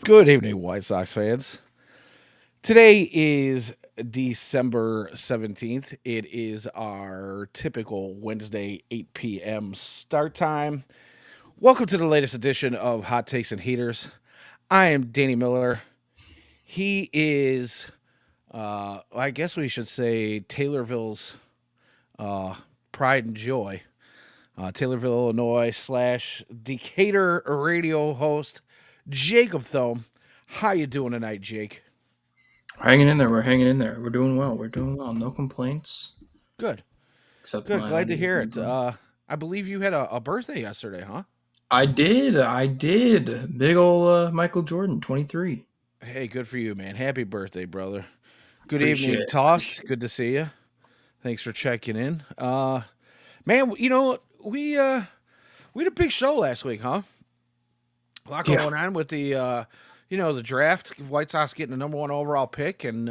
Good evening, White Sox fans. Today is December 17th. It is our typical Wednesday 8 p.m. start time. Welcome to the latest edition of Hot Takes and Heaters. I am Danny Miller. He is, I guess we should say, Taylorville's uh, pride and joy. Taylorville, Illinois / Decatur radio host, Jacob Thome. How you doing tonight, Jake? Hanging in there. We're hanging in there. We're doing well. We're doing well. No complaints, Good. except Good. my Glad to audio is hear not it. going. I believe you had a birthday yesterday, huh? I did. I did. Big ol' Michael Jordan, 23. Hey, good for you, man. Happy birthday, brother. Good Appreciate evening, it. Toss. Appreciate it. Good to see you. Thanks for checking in. Man, we had a big show last week, huh? A lot Yeah. going on with the draft. White Sox getting the number one overall pick, and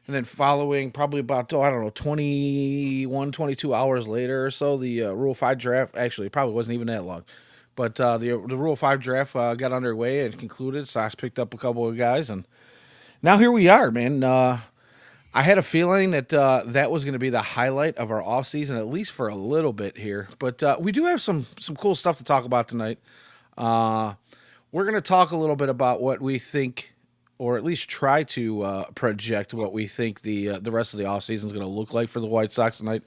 then following probably about, I don't know, 21, 22 hours later or so, the Rule 5 draft, actually, it probably wasn't even that long. But the Rule 5 draft got underway and concluded. Sox picked up a couple of guys, and now here we are, man. I had a feeling that that was going to be the highlight of our offseason, at least for a little bit here. But we do have some cool stuff to talk about tonight. Uh, we're going to talk a little bit about what we think, or at least try to project what we think the rest of the offseason is going to look like for the White Sox tonight.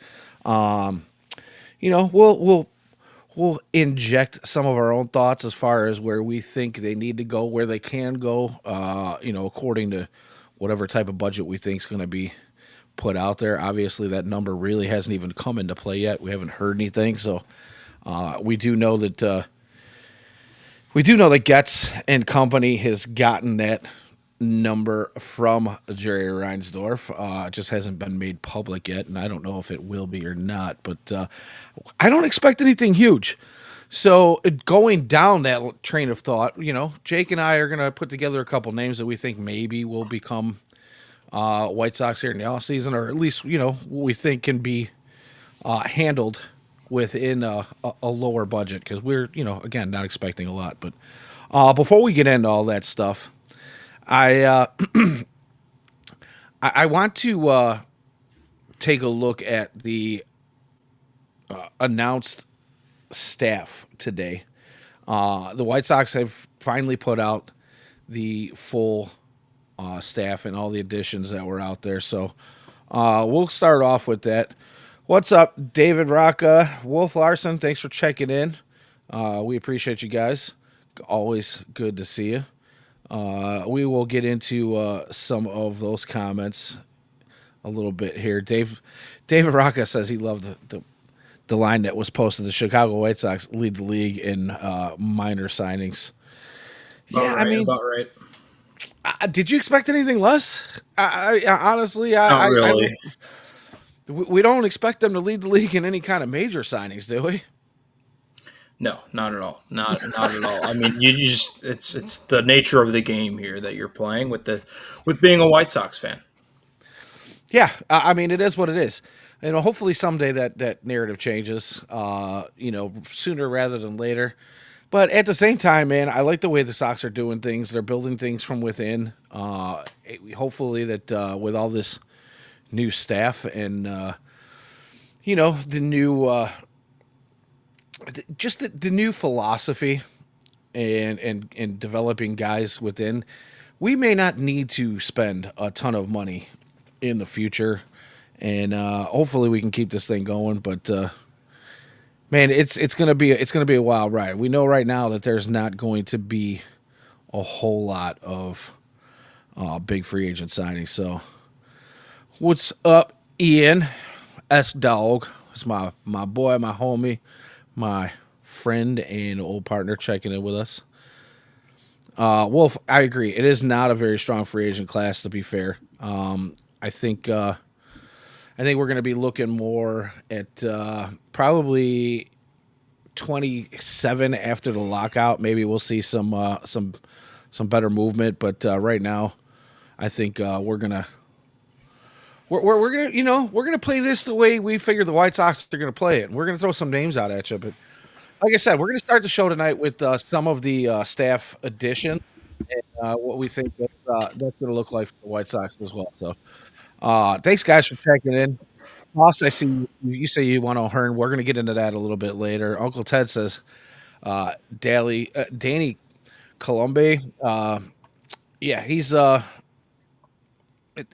Um, we'll inject some of our own thoughts as far as where we think they need to go, where they can go. According to whatever type of budget we think is going to be put out there. Obviously, that number really hasn't even come into play yet. We haven't heard anything, so we do know that. We do know that Getz and company has gotten that number from Jerry Reinsdorf. It just hasn't been made public yet, and I don't know if it will be or not. But I don't expect anything huge. So going down that train of thought, Jake and I are going to put together a couple names that we think maybe will become White Sox here in the offseason, or at least, we think can be handled within a lower budget because we're, again, not expecting a lot. But before we get into all that stuff, I I want to take a look at the announced staff today. The White Sox have finally put out the full staff and all the additions that were out there. So we'll start off with that. What's up, David Rocca, Wolf Larson? Thanks for checking in. We appreciate you guys. Always good to see you. We will get into some of those comments a little bit here. David Rocca says he loved the line that was posted. The Chicago White Sox lead the league in minor signings. About Yeah, I right. mean, About right. did you expect anything less? Honestly, Not I really. don't. We don't expect them to lead the league in any kind of major signings, do we? No, not at all. Not at all. I mean, you just it's the nature of the game here that you're playing with being a White Sox fan. Yeah, I mean, it is what it is. Hopefully someday that narrative changes. Sooner rather than later. But at the same time, man, I like the way the Sox are doing things. They're building things from within. Hopefully that with all this new staff and the new just the new philosophy and developing guys within, we may not need to spend a ton of money in the future, and hopefully we can keep this thing going. But man, it's gonna be a wild ride. We know right now that there's not going to be a whole lot of big free agent signings. So what's up, Ian S Dog? It's my boy, my homie, my friend and old partner checking in with us. Wolf, I agree. It is not a very strong free agent class, to be fair. I think we're going to be looking more at probably 27 after the lockout. Maybe we'll see some better movement, but right now, I think we're gonna we're gonna play this the way we figure the White Sox are gonna play it. We're gonna throw some names out at you, but like I said, we're going to start the show tonight with some of the staff additions. what we think that's going to look like for the White Sox as well. So, thanks guys for checking in. Ross, I see you say you want O'Hearn. We're going to get into that a little bit later. Uncle Ted says Danny Colombe. Yeah, he's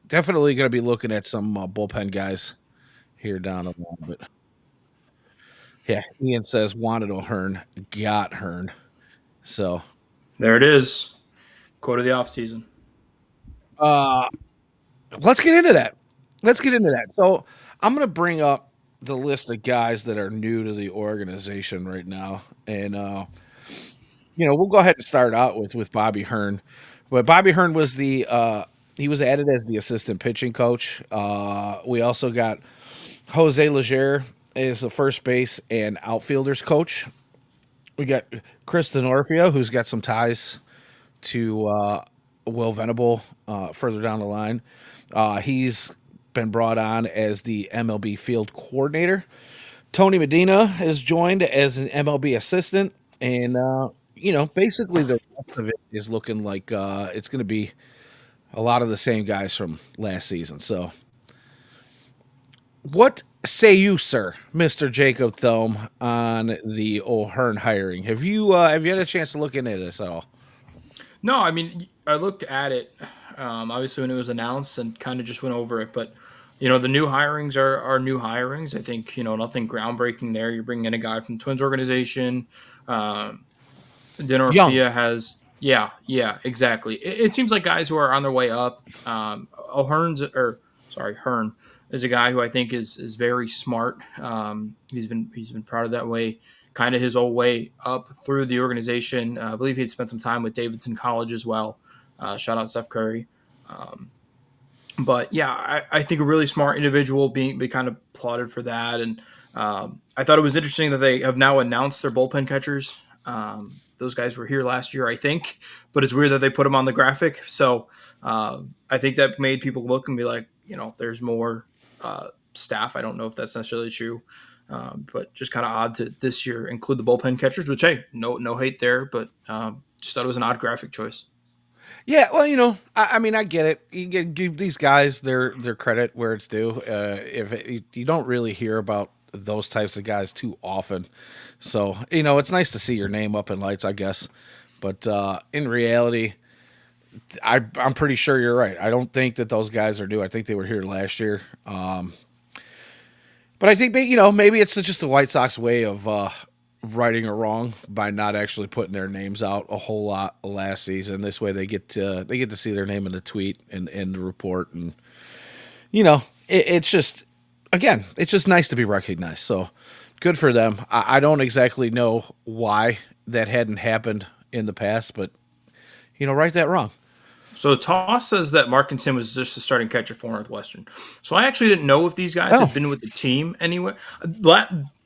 definitely going to be looking at some bullpen guys here down the line. But yeah, Ian says wanted O'Hearn, got Hearn. So There it is. Quote of the offseason. uh, let's get into that. Let's get into that. So I'm going to bring up the list of guys that are new to the organization right now, and we'll go ahead and start out with Bobby Hearn. But Bobby Hearn was he was added as the assistant pitching coach. We also got Jose Leger as the first base and outfielders coach. We got Chris Denorfia, who's got some ties to Will Venable further down the line. He's been brought on as the MLB field coordinator. Tony Medina has joined as an MLB assistant, and basically the rest of it is looking like it's going to be a lot of the same guys from last season. So, what say you, sir, Mister Jacob Thome, on the O'Hearn hiring? Have you had a chance to look into this at all? No, I mean, I looked at it, obviously, when it was announced and kind of just went over it. But, the new hirings are new hirings. I think, nothing groundbreaking there. You're bringing in a guy from the Twins organization. Um, Young. Denorfia has, yeah, yeah, exactly. It seems like guys who are on their way up. Hearn is a guy who I think is very smart. He's been proud of that way, kind of his old way up through the organization. I believe he spent some time with Davidson College as well. Shout out Steph Curry. Um, but yeah, I think a really smart individual being kind of plotted for that. And I thought it was interesting that they have now announced their bullpen catchers. Those guys were here last year, I think, but it's weird that they put them on the graphic. So I think that made people look and be like, there's more staff. I don't know if that's necessarily true, but just kind of odd to this year include the bullpen catchers. Which, hey, no hate there, but just thought it was an odd graphic choice. Yeah, well, I mean, I get it. Give these guys their credit where it's due. You don't really hear about those types of guys too often, so it's nice to see your name up in lights, I guess. But in reality, I'm pretty sure you're right. I don't think that those guys are due. I think they were here last year. But I think maybe it's just the White Sox way of righting a wrong by not actually putting their names out a whole lot last season. This way they get to see their name in the tweet and in the report, and it's just again it's just nice to be recognized. So good for them. I don't exactly know why that hadn't happened in the past, but right that wrong. So Toss says that Markinson was just a starting catcher for Northwestern. So I actually didn't know if these guys Oh, had been with the team anyway.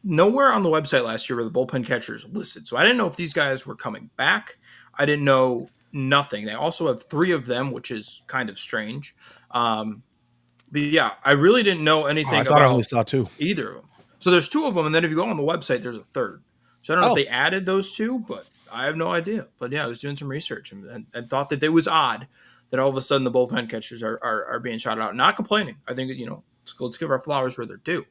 Nowhere on the website last year were the bullpen catchers listed. So I didn't know if these guys were coming back. I didn't know nothing. They also have three of them, which is kind of strange. But yeah, I really didn't know I anything thought I only about saw two. either of them. So there's two of them, and then if you go on the website, there's a third. So I don't know if Oh, they added those two, but I have no idea. But yeah, I was doing some research and thought that it was odd that all of a sudden the bullpen catchers are being shouted out. Not complaining. I think let's give our flowers where they're due.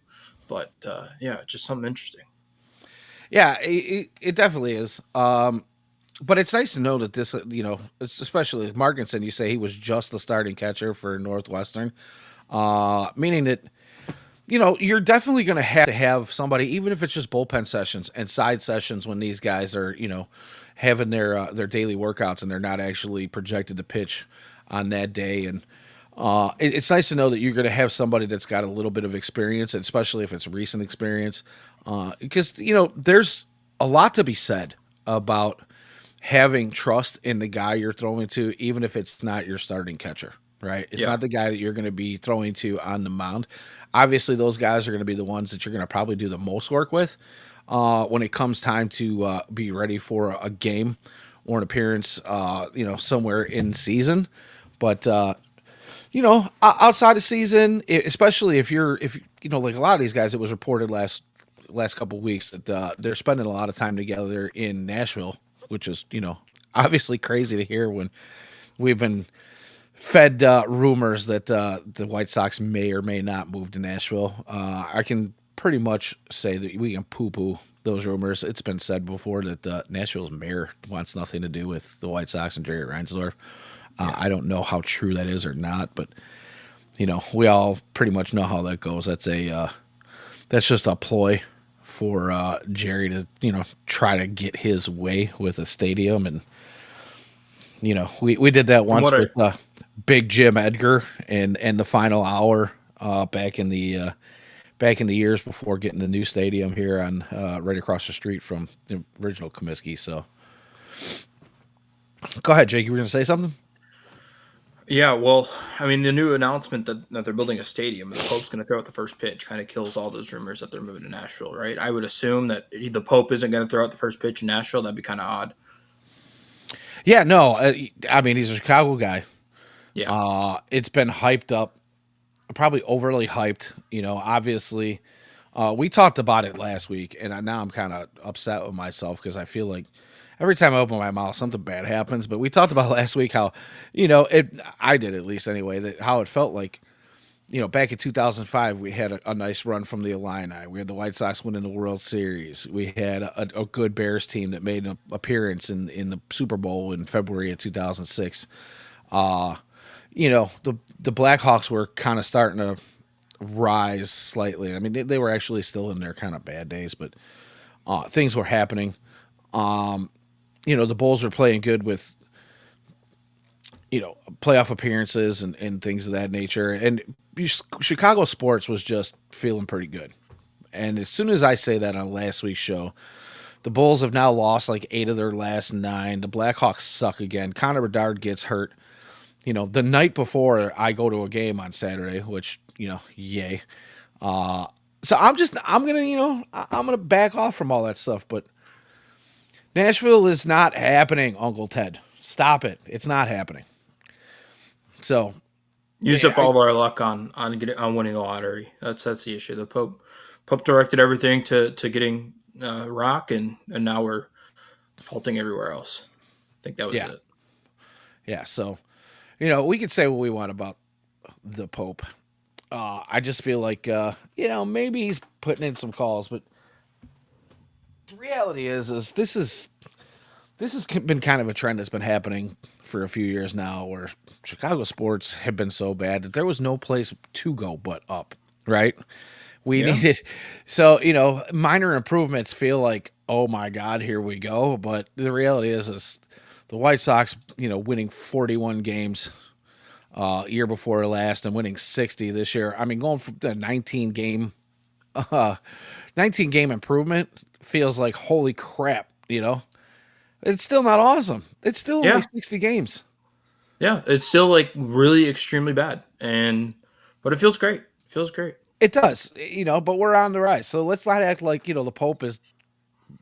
But yeah, just something interesting. yeah, it definitely is. But it's nice to know that this, especially with Markinson, you say he was just the starting catcher for Northwestern, meaning that you're definitely going to have somebody, even if it's just bullpen sessions and side sessions when these guys are, having their daily workouts and they're not actually projected to pitch on that day. And it's nice to know that you're going to have somebody that's got a little bit of experience, especially if it's recent experience, because there's a lot to be said about having trust in the guy you're throwing to, even if it's not your starting catcher, right? It's Yeah. not the guy that you're going to be throwing to on the mound. Obviously, those guys are going to be the ones that you're going to probably do the most work with when it comes time to be ready for a game or an appearance, somewhere in season. But outside of season, especially if like a lot of these guys, it was reported last couple of weeks that they're spending a lot of time together in Nashville, which is obviously crazy to hear when we've been fed rumors that the White Sox may or may not move to Nashville. I can pretty much say that we can poo-poo those rumors. It's been said before that Nashville's mayor wants nothing to do with the White Sox and Jerry Reinsdorf. Yeah. I don't know how true that is or not, but we all pretty much know how that goes. That's just a ploy for Jerry to try to get his way with a stadium, and we did that From once what I with Big Jim Edgar and the final hour back in the years before getting the new stadium here on right across the street from the original Comiskey. So go ahead, Jake. You were going to say something? Yeah, well, I mean, the new announcement that they're building a stadium and the Pope's going to throw out the first pitch kind of kills all those rumors that they're moving to Nashville, right? I would assume that the Pope isn't going to throw out the first pitch in Nashville. That'd be kind of odd. Yeah, no. I mean, he's a Chicago guy. Yeah. It's been hyped up, probably overly hyped. Obviously, we talked about it last week, and now I'm kind of upset with myself because I feel like every time I open my mouth, something bad happens. But we talked about last week how, it. I did at least anyway. That how it felt like. Back in 2005, we had a nice run from the Illini. We had the White Sox winning the World Series. We had a good Bears team that made an appearance in the Super Bowl in February of 2006. Uh, the Blackhawks were kind of starting to rise slightly. I mean, they were actually still in their kind of bad days, but things were happening. The Bulls were playing good with playoff appearances and things of that nature. And Chicago sports was just feeling pretty good. And as soon as I say that on last week's show, the Bulls have now lost like 8 of their last 9. The Blackhawks suck again. Connor Bedard gets hurt. The night before I go to a game on Saturday, which, yay. So I'm gonna back off from all that stuff. But Nashville is not happening, Uncle Ted. Stop it. It's not happening. So Used up all of our luck on winning the lottery. That's the issue. The Pope directed everything to getting Rock, and now we're faulting everywhere else. I think that was yeah, it. yeah. So we could say what we want about the Pope. I just feel like maybe he's putting in some calls, but the reality is this has been kind of a trend that's been happening for a few years now, where Chicago sports have been so bad that there was no place to go but up. Right? We Yeah. needed so minor improvements feel like, oh my god, here we go. But the reality is the White Sox winning 41 games year before last and winning 60 this year. I mean, going from the uh, 19 game improvement feels like holy crap. It's still not awesome. It's still only Yeah. 60 games. Yeah. It's still like really extremely bad, but it feels great. It feels great. It does, but we're on the rise. So let's not act like the Pope has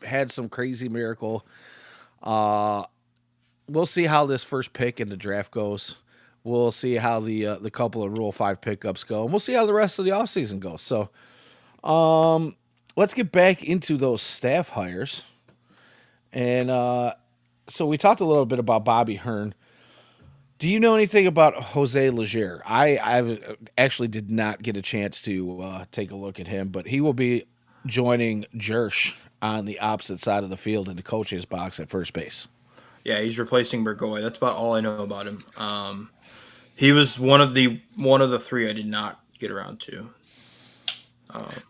had some crazy miracle. Uh, we'll see how this first pick in the draft goes. We'll see how the couple of Rule 5 pickups go, and we'll see how the rest of the offseason goes. So, let's get back into those staff hires. And so we talked a little bit about Bobby Hearn. Do you know anything about Jose Leger? I actually did not get a chance to take a look at him, but he will be joining Jersh on the opposite side of the field in the coach's box at first base. Yeah, he's replacing Burgoy. That's about all I know about him. He was one of the three I did not get around to.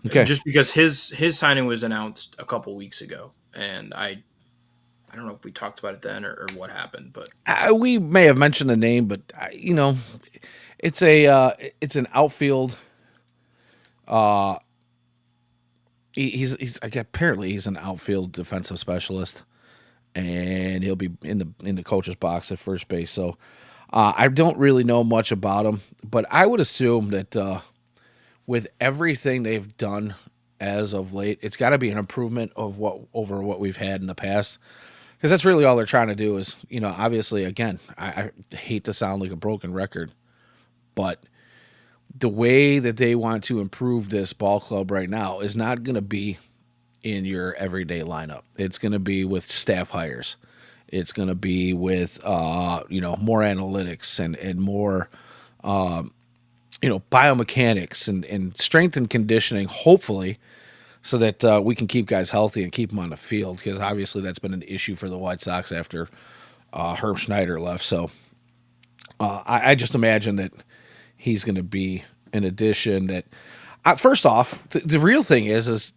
Okay. Just because his signing was announced a couple weeks ago, and I don't know if we talked about it then or what happened, but We may have mentioned the name, but it's an outfield. Uh, he's like, apparently he's an outfield defensive specialist, and he'll be in the coach's box at first base. So I don't really know much about him, but I would assume that with everything they've done as of late, it's got to be an improvement of what we've had in the past. Because that's really all they're trying to do is, obviously, again, I hate to sound like a broken record, but the way that they want to improve this ball club right now is not going to be in your everyday lineup. It's going to be with staff hires. It's going to be with more analytics and more biomechanics and strength and conditioning, hopefully, so that we can keep guys healthy and keep them on the field, because obviously that's been an issue for the White Sox after Herb Schneider left. So I just imagine that he's going to be an addition that. First off, the real thing is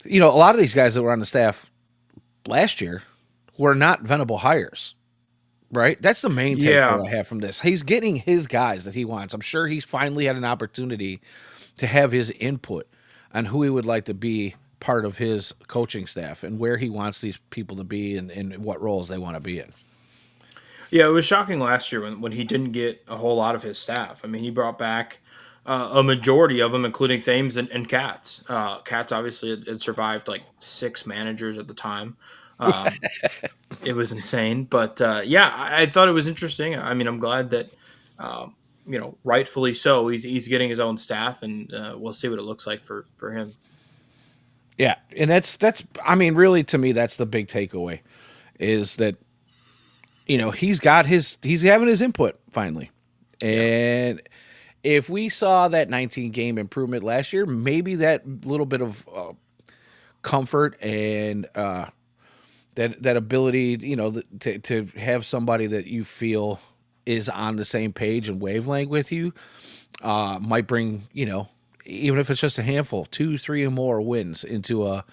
a lot of these guys that were on the staff last year were not Venable hires, right? That's the main Yeah, takeaway I have from this. He's getting his guys that he wants. I'm sure he's finally had an opportunity to have his input on who he would like to be part of his coaching staff and where he wants these people to be and what roles they want to be in. yeah, it was shocking last year when he didn't get a whole lot of his staff. I mean, he brought back a majority of them, including Thames and Katz. Katz obviously had survived like 6 managers at the time. Um, it was insane, but yeah, I thought it was interesting. I mean, I'm glad that rightfully so. He's getting his own staff, and we'll see what it looks like for him. Yeah, and that's I mean, really, to me, that's the big takeaway is that he's having his input finally. Yeah, And if we saw that 19 game improvement last year, maybe that little bit of comfort and that ability, to have somebody that you feel is on the same page and wavelength with you, might bring, even if it's just a handful, 2, 3 or more wins into a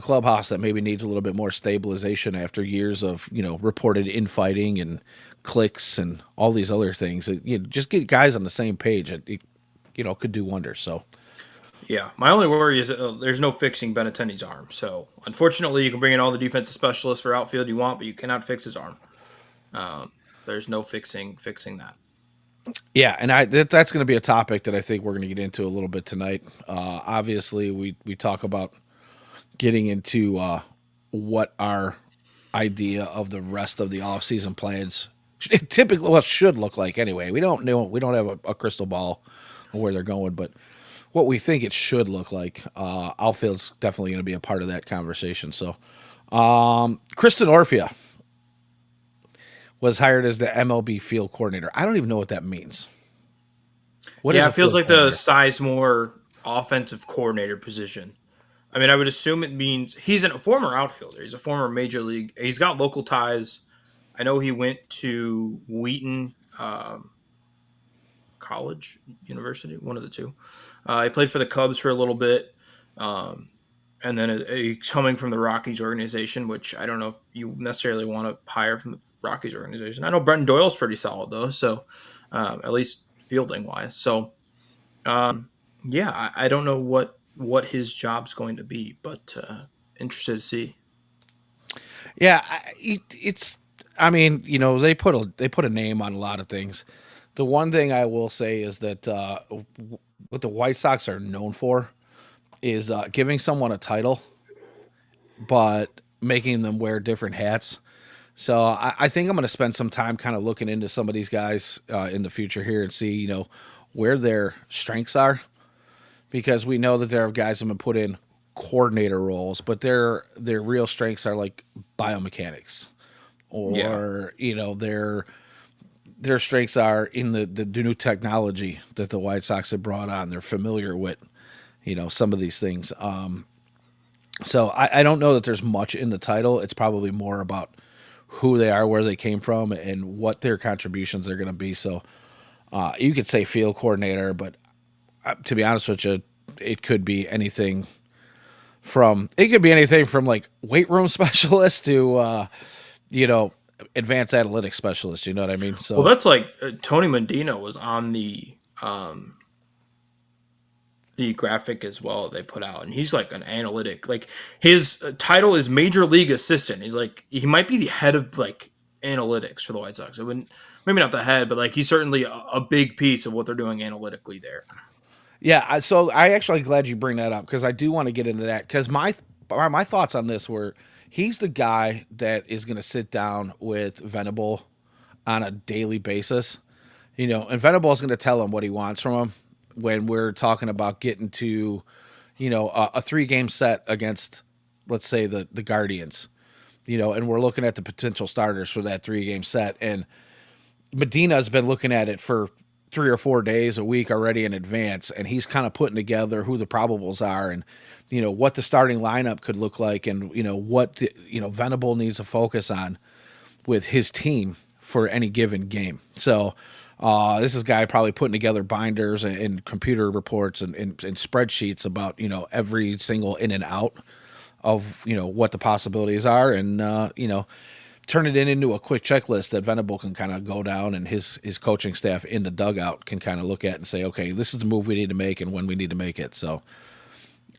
clubhouse that maybe needs a little bit more stabilization after years of reported infighting and clicks and all these other things. Just get guys on the same page. It could do wonders. So yeah. My only worry is there's no fixing Benintendi's arm. So unfortunately, you can bring in all the defensive specialists for outfield you want, but you cannot fix his arm. Um, there's no fixing that. yeah, and that's going to be a topic that I think we're going to get into a little bit tonight. Obviously, we talk about getting into what our idea of the rest of the offseason plans typically should look like anyway. We don't know, we don't have a crystal ball of where they're going, but what we think it should look like. Outfield's definitely going to be a part of that conversation. So, Kristen Orfia was hired as the MLB field coordinator. I don't even know what that means. What is Yeah, a it feels field like the coordinator? Sizemore offensive coordinator position. I mean, I would assume it means he's a former outfielder. He's a former major league. He's got local ties. I know he went to Wheaton College, University, one of the two. He played for the Cubs for a little bit. Um, and then he's coming from the Rockies organization, which I don't know if you necessarily want to hire from the Rockies organization. I know Brenton Doyle's pretty solid, though. So, at least fielding wise. So, um, yeah, I don't know what his job's going to be, but interested to see. Yeah, it's. I mean, they put a name on a lot of things. The one thing I will say is that what the White Sox are known for is giving someone a title, but making them wear different hats. So I think I'm going to spend some time kind of looking into some of these guys in the future here and see, where their strengths are, because we know that there are guys that have been put in coordinator roles, but their real strengths are like biomechanics, Yeah, or their strengths are in the new technology that the White Sox have brought on. They're familiar with some of these things. So I don't know that there's much in the title. It's probably more about who they are, where they came from, and what their contributions are going to be. So you could say field coordinator, but to be honest with you, it could be anything from like weight room specialist to you know advanced analytics specialist. You know what I mean? well, So that's like Tony Medina was on the graphic as well they put out, and he's like an analytic. Like his title is Major League Assistant. He's like he might be the head of like analytics for the White Sox. I wouldn't maybe not the head, but like he's certainly a big piece of what they're doing analytically there. yeah, so I actually glad you bring that up, because I do want to get into that, because my thoughts on this were he's the guy that is going to sit down with Venable on a daily basis. And Venable is going to tell him what he wants from him when we're talking about getting to, a 3 game set against, let's say, the Guardians. and we're looking at the potential starters for that 3-game set. And Medina's been looking at it for 3 or 4 days a week already in advance, and he's kind of putting together who the probables are and what the starting lineup could look like, and what Venable needs to focus on with his team for any given game. So this is a guy probably putting together binders and computer reports and spreadsheets about every single in and out of what the possibilities are, and turn it into a quick checklist that Venable can kind of go down, and his coaching staff in the dugout can kind of look at and say, okay, this is the move we need to make and when we need to make it. So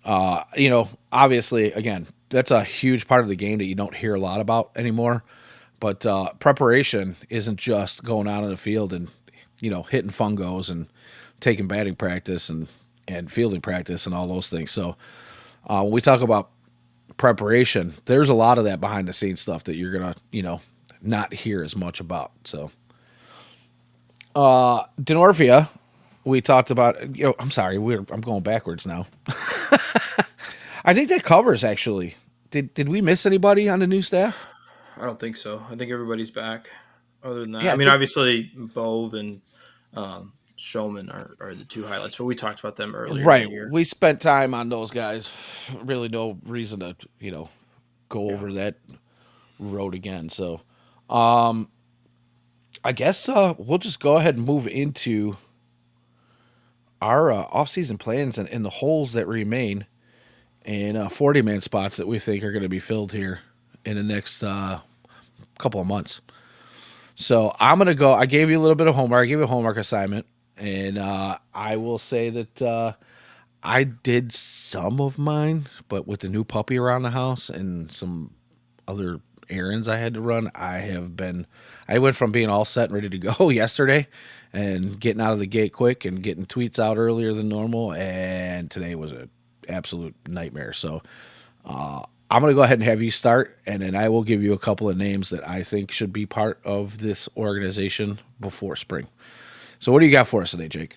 obviously, again, that's a huge part of the game that you don't hear a lot about anymore. But preparation isn't just going out on the field and hitting fungos and taking batting practice and fielding practice and all those things. So when we talk about preparation, there's a lot of that behind the scenes stuff that you're gonna not hear as much about. So Denorfia, we talked about. I'm sorry, I'm going backwards now. I think that covers actually. Did we miss anybody on the new staff? I don't think so. I think everybody's back. Other than that, Yeah, I mean, obviously Bove and Showman are the two highlights, but we talked about them earlier in the right. year. We spent time on those guys. Really, no reason to go Yeah. over that road again. So, I guess we'll just go ahead and move into our offseason plans and the holes that remain and 40-man spots that we think are going to be filled here in the next couple of months. So I'm going to go. I gave you a little bit of homework. I gave you a homework assignment. And I will say that I did some of mine, but with the new puppy around the house and some other errands I had to run, I went from being all set and ready to go yesterday and getting out of the gate quick and getting tweets out earlier than normal. And today was an absolute nightmare. So I'm going to go ahead and have you start, and then I will give you a couple of names that I think should be part of this organization before spring. So what do you got for us today, Jake?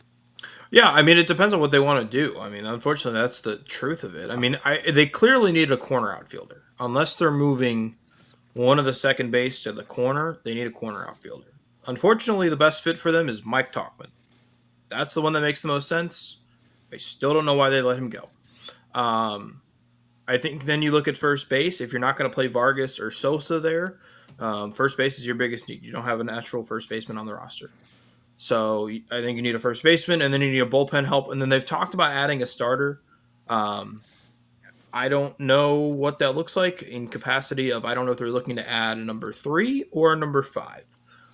Yeah, I mean, it depends on what they want to do. I mean, unfortunately, that's the truth of it. I mean, they clearly need a corner outfielder. Unless they're moving one of the second base to the corner, they need a corner outfielder. Unfortunately, the best fit for them is Mike Talkman. That's the one that makes the most sense. I still don't know why they let him go. Um, I think then you look at first base. If you're not going to play Vargas or Sosa there, first base is your biggest need. You don't have a natural first baseman on the roster. So I think you need a first baseman, and then you need a bullpen help. And then they've talked about adding a starter. Um, I don't know what that looks like in capacity of. I don't know if they're looking to add a number 3 or a number 5.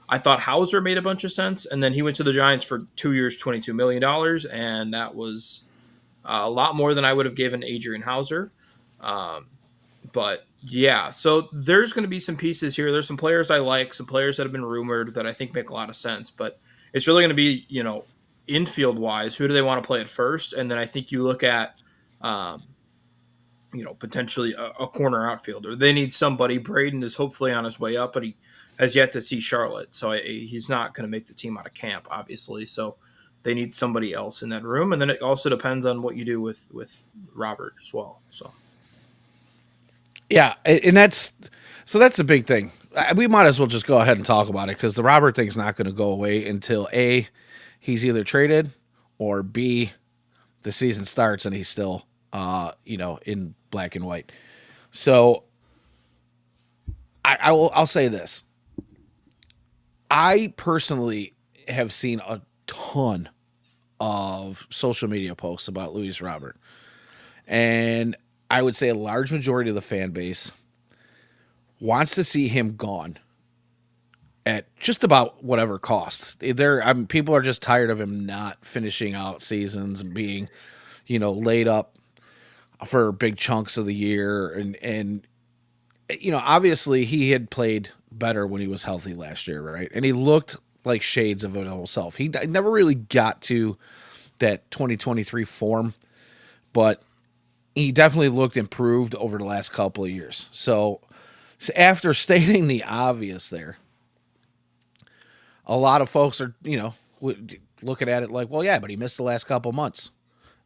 I thought Hauser made a bunch of sense, and then he went to the Giants for 2 years, $22 million, and that was a lot more than I would have given Adrian Hauser. Um, but yeah, so there's going to be some pieces here. There's some players I like, some players that have been rumored that I think make a lot of sense. But it's really going to be, infield wise, who do they want to play at first? And then I think you look at, um, potentially a corner outfielder. They need somebody. Braden is hopefully on his way up, but he has yet to see Charlotte. So he's not going to make the team out of camp, obviously. So they need somebody else in that room. And then it also depends on what you do with Robert as well. So. Yeah, and that's the big thing. We might as well just go ahead and talk about it because the Robert thing's not going to go away until A, he's either traded, or B, the season starts and he's still in black and white. So I'll say this. I personally have seen a ton of social media posts about Luis Robert. And I would say a large majority of the fan base wants to see him gone at just about whatever cost. People are just tired of him not finishing out seasons and being, laid up for big chunks of the year. And obviously he had played better when he was healthy last year, right? And he looked like shades of himself. He never really got to that 2023 form, but he definitely looked improved over the last couple of years. So after stating the obvious there, a lot of folks are, looking at it like, well, yeah, but he missed the last couple months.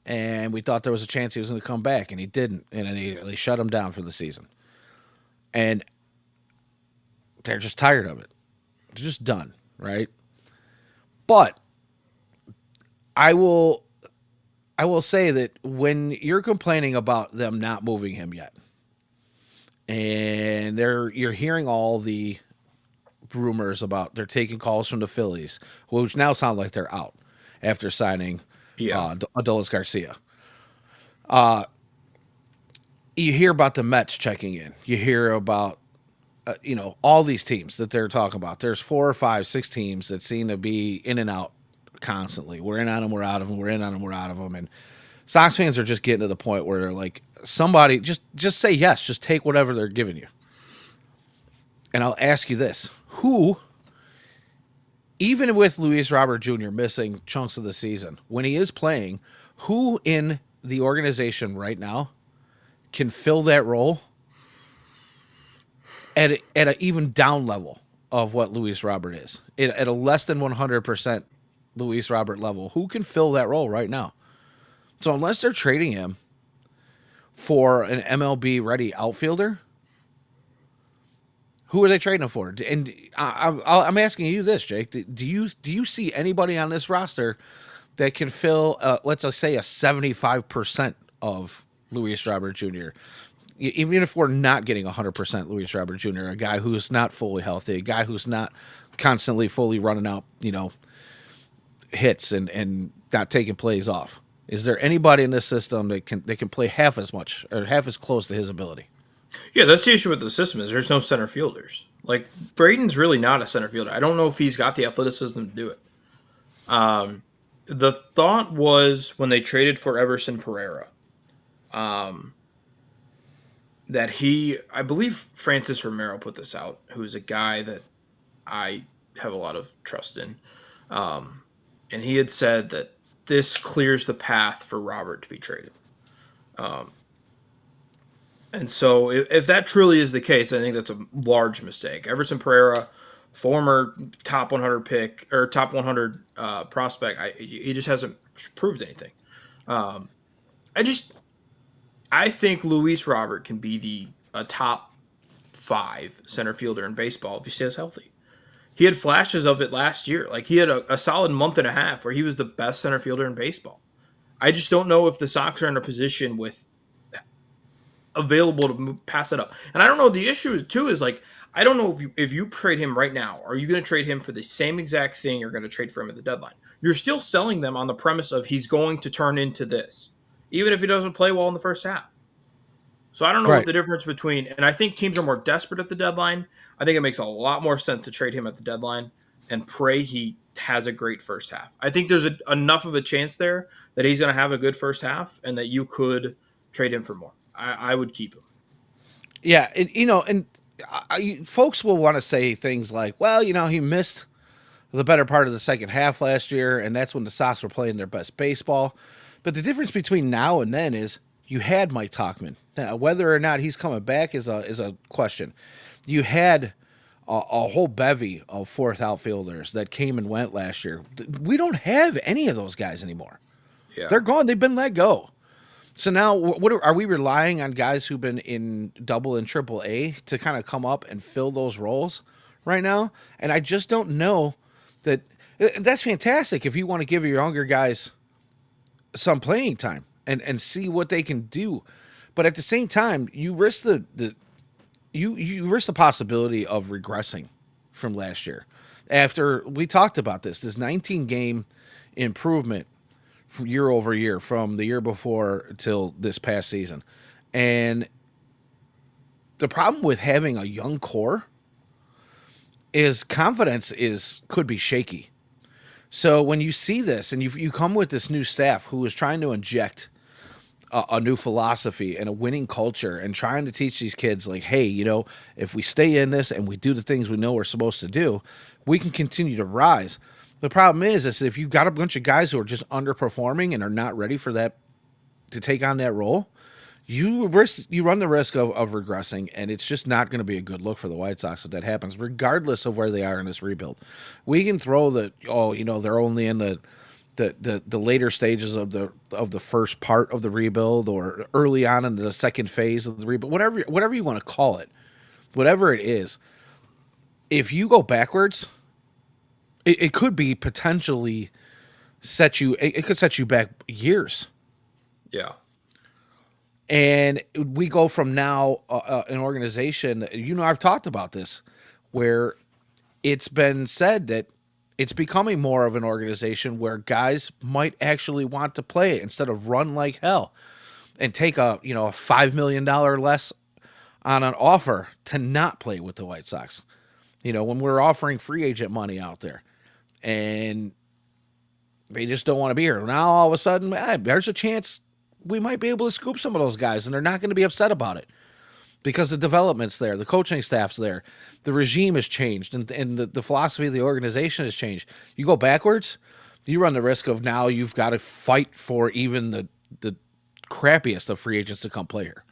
And we thought there was a chance he was going to come back, and he didn't. And then they shut him down for the season. And They're just tired of it. They're just done, right? But I will I will say that when you're complaining about them not moving him yet, and you're hearing all the rumors about they're taking calls from the Phillies, which now sound like they're out after signing Yeah. Adolis Garcia. Uh, you hear about the Mets checking in. You hear about all these teams that they're talking about. There's 4 or 5, 6 teams that seem to be in and out constantly. We're in on them, we're out of them. We're in on them, we're out of them. And Sox fans are just getting to the point where they're like, somebody just say yes, just take whatever they're giving you. And I'll ask you this: who, even with Luis Robert Jr. missing chunks of the season, when he is playing, who in the organization right now can fill that role at an even down level of what Luis Robert is, at a less than 100% Luis Robert level? Who can fill that role right now? So unless they're trading him for an MLB ready outfielder, who are they trading him for? And I'm asking you this, Jake: do you see anybody on this roster that can fill, let's just say, a 75% of Luis Robert Jr.? Even if we're not getting 100% Luis Robert Jr., a guy who's not fully healthy, a guy who's not constantly fully running out, hits and not taking plays off. Is there anybody in this system that can play half as much or half as close to his ability? Yeah, that's the issue with the system is there's no center fielders. Like Braden's really not a center fielder. I don't know if he's got the athleticism to do it. Um, the thought was when they traded for Everson Pereira, um, that I believe Francis Romero put this out, who's a guy that I have a lot of trust in. Um, and he had said that this clears the path for Robert to be traded. Um, and so if that truly is the case, I think that's a large mistake. Everson Pereira, former top 100 pick or top 100 prospect, he just hasn't proved anything. Um, I just I think Luis Robert can be a top 5 center fielder in baseball if he stays healthy. He had flashes of it last year. Like he had a solid month and a half where he was the best center fielder in baseball. I just don't know if the Sox are in a position with available to pass it up. And I don't know. The issue is too is like I don't know if you trade him right now, are you going to trade him for the same exact thing you're going to trade for him at the deadline? You're still selling them on the premise of he's going to turn into this, even if he doesn't play well in the first half. So I don't know what Right. the difference between, and I think teams are more desperate at the deadline. I think it makes a lot more sense to trade him at the deadline and pray he has a great first half. I think there's enough of a chance there that he's going to have a good first half and that you could trade him for more. I would keep him. Yeah, and folks will want to say things like, well, he missed the better part of the second half last year, and that's when the Sox were playing their best baseball. But the difference between now and then is you had Mike Tauchman. Now, whether or not he's coming back is a question. You had a whole bevy of fourth outfielders that came and went last year. We don't have any of those guys anymore. Yeah. They're gone. They've been let go. So now, what are we relying on guys who've been in Double and Triple A to kind of come up and fill those roles right now? And I just don't know that. That's fantastic if you want to give your younger guys some playing time and see what they can do, but at the same time, you risk you risk the possibility of regressing from last year. After we talked about this 19 game improvement from year over year from the year before till this past season. And the problem with having a young core is confidence could be shaky. So when you see this and you come with this new staff who is trying to inject a new philosophy and a winning culture and trying to teach these kids like, hey, if we stay in this and we do the things we know we're supposed to do, we can continue to rise. The problem is if you've got a bunch of guys who are just underperforming and are not ready for that to take on that role, you run the risk of regressing, and it's just not going to be a good look for the White Sox if that happens, regardless of where they are in this rebuild. We can throw they're only in the later stages of the first part of the rebuild or early on in the second phase of the rebuild, whatever you want to call it, whatever it is. if you go backwards, it could be potentially it could set you back years. Yeah. And we go from now an organization, I've talked about this, where it's been said that it's becoming more of an organization where guys might actually want to play instead of run like hell and take a $5 million less on an offer to not play with the White Sox. When we're offering free agent money out there and they just don't want to be here. Now all of a sudden, there's a chance we might be able to scoop some of those guys and they're not going to be upset about it because the development's there, the coaching staff's there, the regime has changed, and the philosophy of the organization has changed. You go backwards, you run the risk of now you've got to fight for even the crappiest of free agents to come play here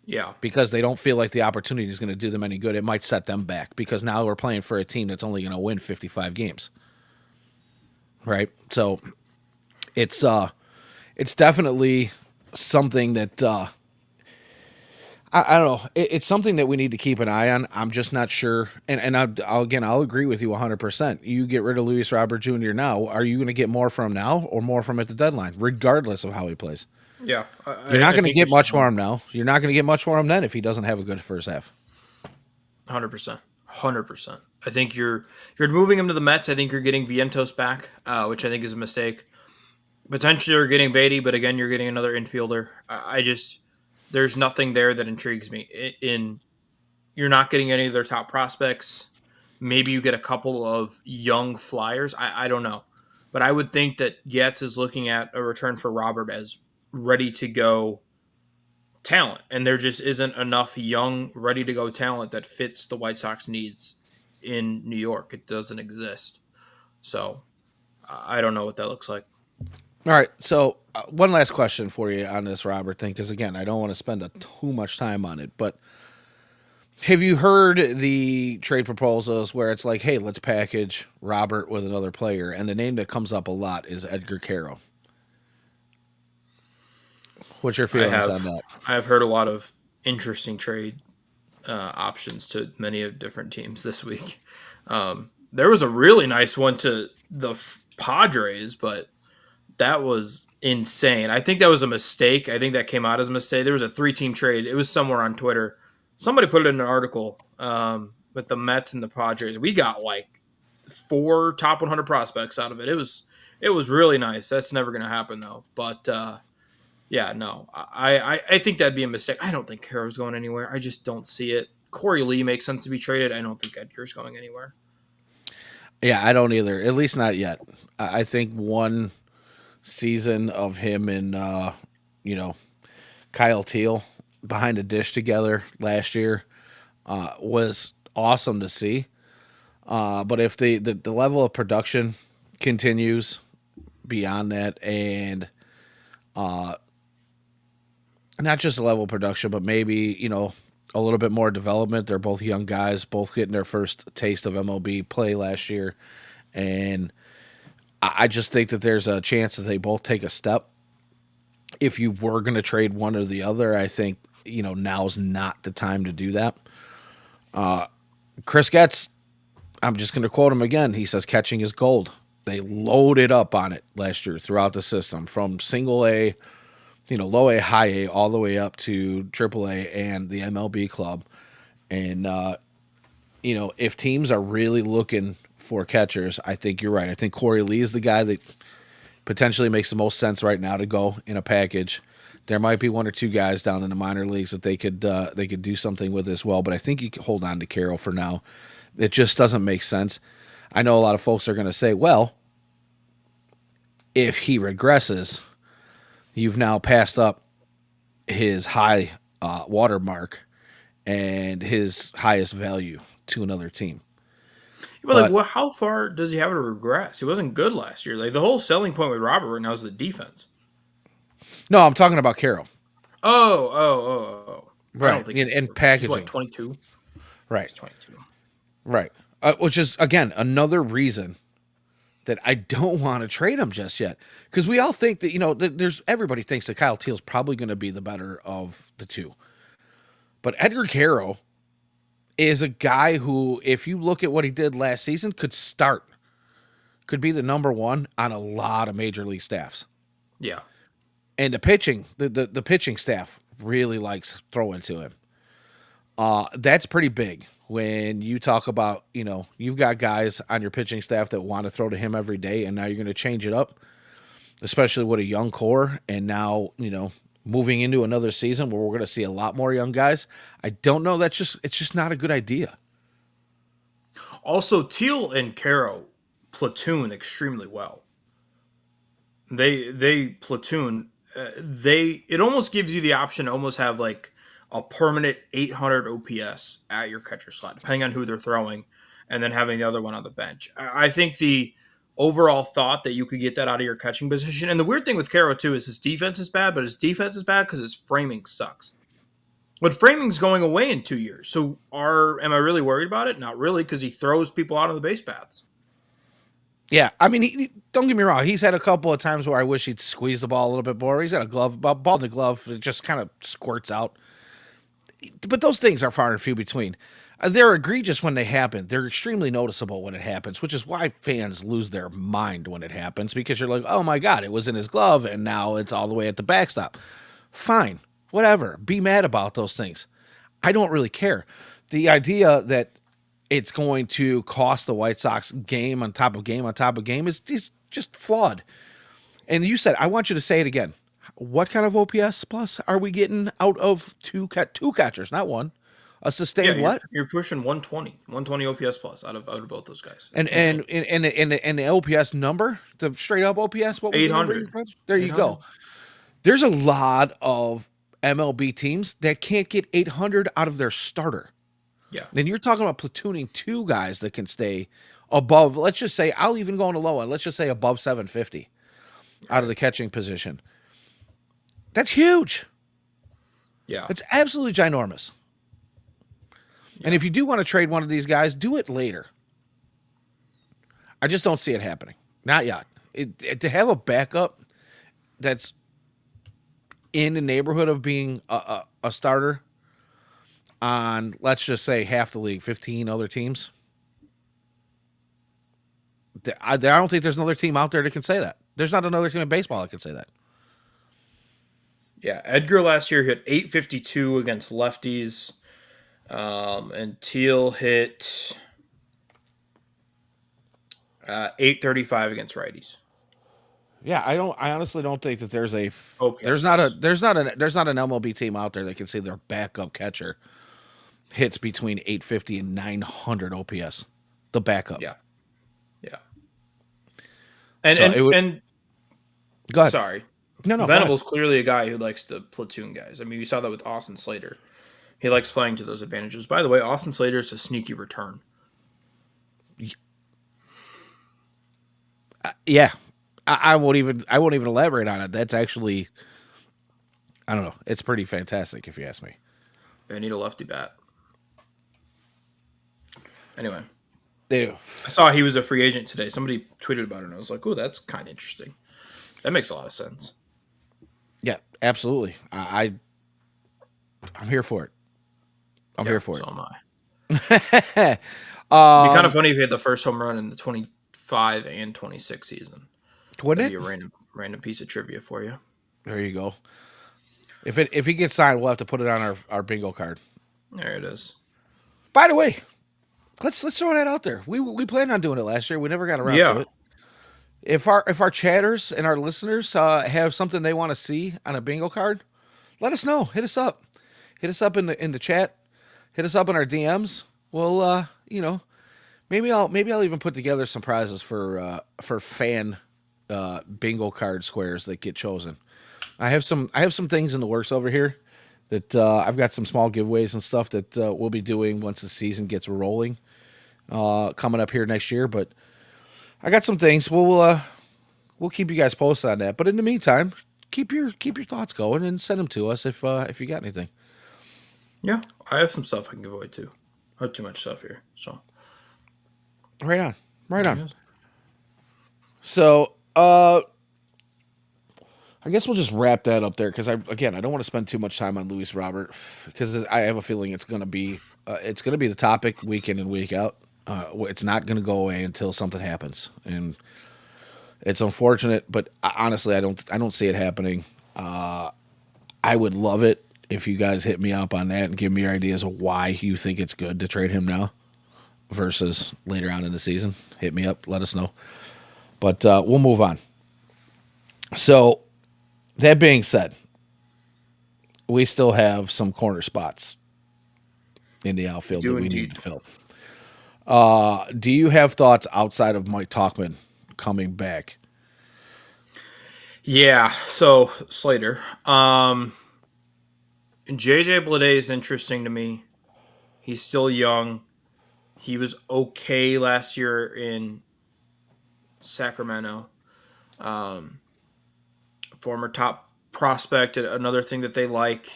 Yeah. because they don't feel like the opportunity is going to do them any good. It might set them back because now we're playing for a team that's only going to win 55 games, right? So it's definitely something that I don't know. It's something that we need to keep an eye on. I'm just not sure. And I'll agree with you 100%. You get rid of Luis Robert Jr. now, are you going to get more from him now or more from at the deadline, regardless of how he plays? Yeah. You're not I going to think you're get much spot for on. him now. You're not going to get much for him then if he doesn't have a good first half. 100%. 100%. I think you're moving him to the Mets. I think you're getting Vientos back, which I think is a mistake. Potentially you're getting Beatty, but again, you're getting another infielder. I just there's nothing there that intrigues me. In You're not getting any of their top prospects. Maybe you get a couple of young flyers. I don't know. But I would think that Getz is looking at a return for Robert as ready to go talent. And there just isn't enough young, ready to go talent that fits the White Sox needs in New York. It doesn't exist. So I don't know what that looks like. All right. So, one last question for you on this Robert thing, because again, I don't want to spend too much time on it, but have you heard the trade proposals where it's like, hey, let's package Robert with another player? And the name that comes up a lot is Edgar Carroll. What's your I feelings on have that? I have heard a lot of interesting trade options to many of different teams this week. There was a really nice one to the Padres, but that was insane. I think that was a mistake. I think that came out as a mistake. There was a 3-team trade. It was somewhere on Twitter. Somebody put it in an article with the Mets and the Padres. We got like 4 top 100 prospects out of it. It was really nice. That's never going to happen though. But yeah, no, I think that'd be a mistake. I don't think Carroll's going anywhere. I just don't see it. Corey Lee makes sense to be traded. I don't think Edgar's going anywhere. Yeah, I don't either. At least not yet. I think one season of him and you know Kyle Teal behind a dish together last year was awesome to see. But if the level of production continues beyond that, and not just the level of production, but maybe a little bit more development. They're both young guys, both getting their first taste of MLB play last year, and I just think that there's a chance that they both take a step. If you were going to trade one or the other, I think now's not the time to do that. Chris Getz, I'm just going to quote him again. He says, "Catching is gold." They loaded up on it last year throughout the system, from single A, low A, high A, all the way up to triple A and the MLB club. And if teams are really looking for catchers, I think you're right. I think Corey Lee is the guy that potentially makes the most sense right now to go in a package. There might be one or two guys down in the minor leagues that they could do something with as well, but I think you can hold on to Carroll for now. It just doesn't make sense. I know a lot of folks are going to say, well, if he regresses, you've now passed up his high watermark and his highest value to another team. But like, But what? How far does he have to regress? He wasn't good last year. Like the whole selling point with Robert right now is the defense. no, I'm talking about Carroll. Oh. I don't Right. think And, he's gonna and regress. He's like packaging. 22. Right. He's 22. Right. Which is, again, another reason that I don't want to trade him just yet. Because we all think that, everybody thinks that Kyle Teal's probably going to be the better of the two. But Edgar Carroll is a guy who, if you look at what he did last season, could be the number one on a lot of major league staffs. Yeah. And the pitching, the pitching staff really likes throwing to him. That's pretty big when you talk about, you've got guys on your pitching staff that want to throw to him every day, and now you're going to change it up, especially with a young core. And now, moving into another season where we're going to see a lot more young guys. I don't know. It's just not a good idea. Also, Teal and Caro platoon extremely well. They platoon. They it almost gives you the option to almost have like a permanent 800 OPS at your catcher slot, depending on who they're throwing, and then having the other one on the bench. I think the overall thought that you could get that out of your catching position. And the weird thing with Caro too is his defense is bad, but his defense is bad because his framing sucks. But framing's going away in 2 years. So am I really worried about it? Not really, because he throws people out of the base paths. Yeah, I mean, don't get me wrong. He's had a couple of times where I wish he'd squeeze the ball a little bit more. He's got a ball in the glove. It just kind of squirts out. But those things are far and few between. They're egregious when they happen. They're extremely noticeable when it happens, which is why fans lose their mind when it happens, because you're like, oh my God, it was in his glove and now it's all the way at the backstop. Fine, whatever. Be mad about those things. I don't really care. The idea that it's going to cost the White Sox game on top of game on top of game is just flawed. And you said, I want you to say it again. What kind of OPS plus are we getting out of two catchers, not one? A Yeah, sustained what? you're pushing 120 OPS plus out of both those guys. And It's insane. the OPS number, the straight up OPS, what was the number you 800. put? There you 800. go. There's a lot of MLB teams that can't get 800 out of their starter. Yeah. Then you're talking about platooning two guys that can stay above, let's just say, I'll even go on the low end, let's just say above 750 out of the catching position. That's huge. Yeah. That's absolutely ginormous. And if you do want to trade one of these guys, do it later. I just don't see it happening. Not yet. To have a backup that's in the neighborhood of being a starter on, let's just say, half the league, 15 other teams, I don't think there's another team out there that can say that. There's not another team in baseball that can say that. Yeah. Edgar last year hit 852 against lefties. And Teal hit 835 against righties. Yeah, I honestly don't think that there's OPS there's not an MLB team out there that can say their backup catcher hits between 850 and 900 OPS. The backup. Yeah. Yeah. So And go ahead. sorry. No, Venable's clearly a guy who likes to platoon guys. I mean, you saw that with Austin Slater. He likes playing to those advantages. By the way, Austin Slater is a sneaky return. Yeah, I won't even elaborate on it. That's actually, I don't know. It's pretty fantastic if you ask me. They need a lefty bat. Anyway, They do. I saw he was a free agent today. Somebody tweeted about it, and I was like, "Oh, that's kind of interesting. That makes a lot of sense." Yeah, absolutely. I'm here for it. I'm here for so it. am I. It'd It'd be kind of funny if he had the first home run in the 25 and 26 season. Wouldn't That'd it? be a random piece of trivia for you. There you go. If he gets signed, we'll have to put it on our bingo card. There it is. By the way, let's throw that out there. We planned on doing it last year. We never got around to it. If our chatters and our listeners have something they want to see on a bingo card, let us know. Hit us up. Hit us up in the chat. Hit us up in our DMs. We'll maybe I'll even put together some prizes for fan bingo card squares that get chosen. I have some things in the works over here that I've got some small giveaways and stuff that we'll be doing once the season gets rolling coming up here next year. But I got some things. We'll keep you guys posted on that. But in the meantime, keep your thoughts going and send them to us if you got anything. Yeah, I have some stuff I can give away too. I have too much stuff here, so Right on. Yes. So, I guess we'll just wrap that up there because I don't want to spend too much time on Luis Robert because I have a feeling it's gonna be the topic week in and week out. It's not gonna go away until something happens, and it's unfortunate, but honestly, I don't see it happening. I would love it if you guys hit me up on that and give me your ideas of why you think it's good to trade him now versus later on in the season. Hit me up, let us know. But we'll move on. So that being said, we still have some corner spots in the We outfield that do we need to indeed. fill. Do you have thoughts outside of Mike Talkman coming back? Yeah. So Slater, JJ Bleday is interesting to me. He's still young. He was okay last year in Sacramento. Um, Former top prospect. Another thing that they like.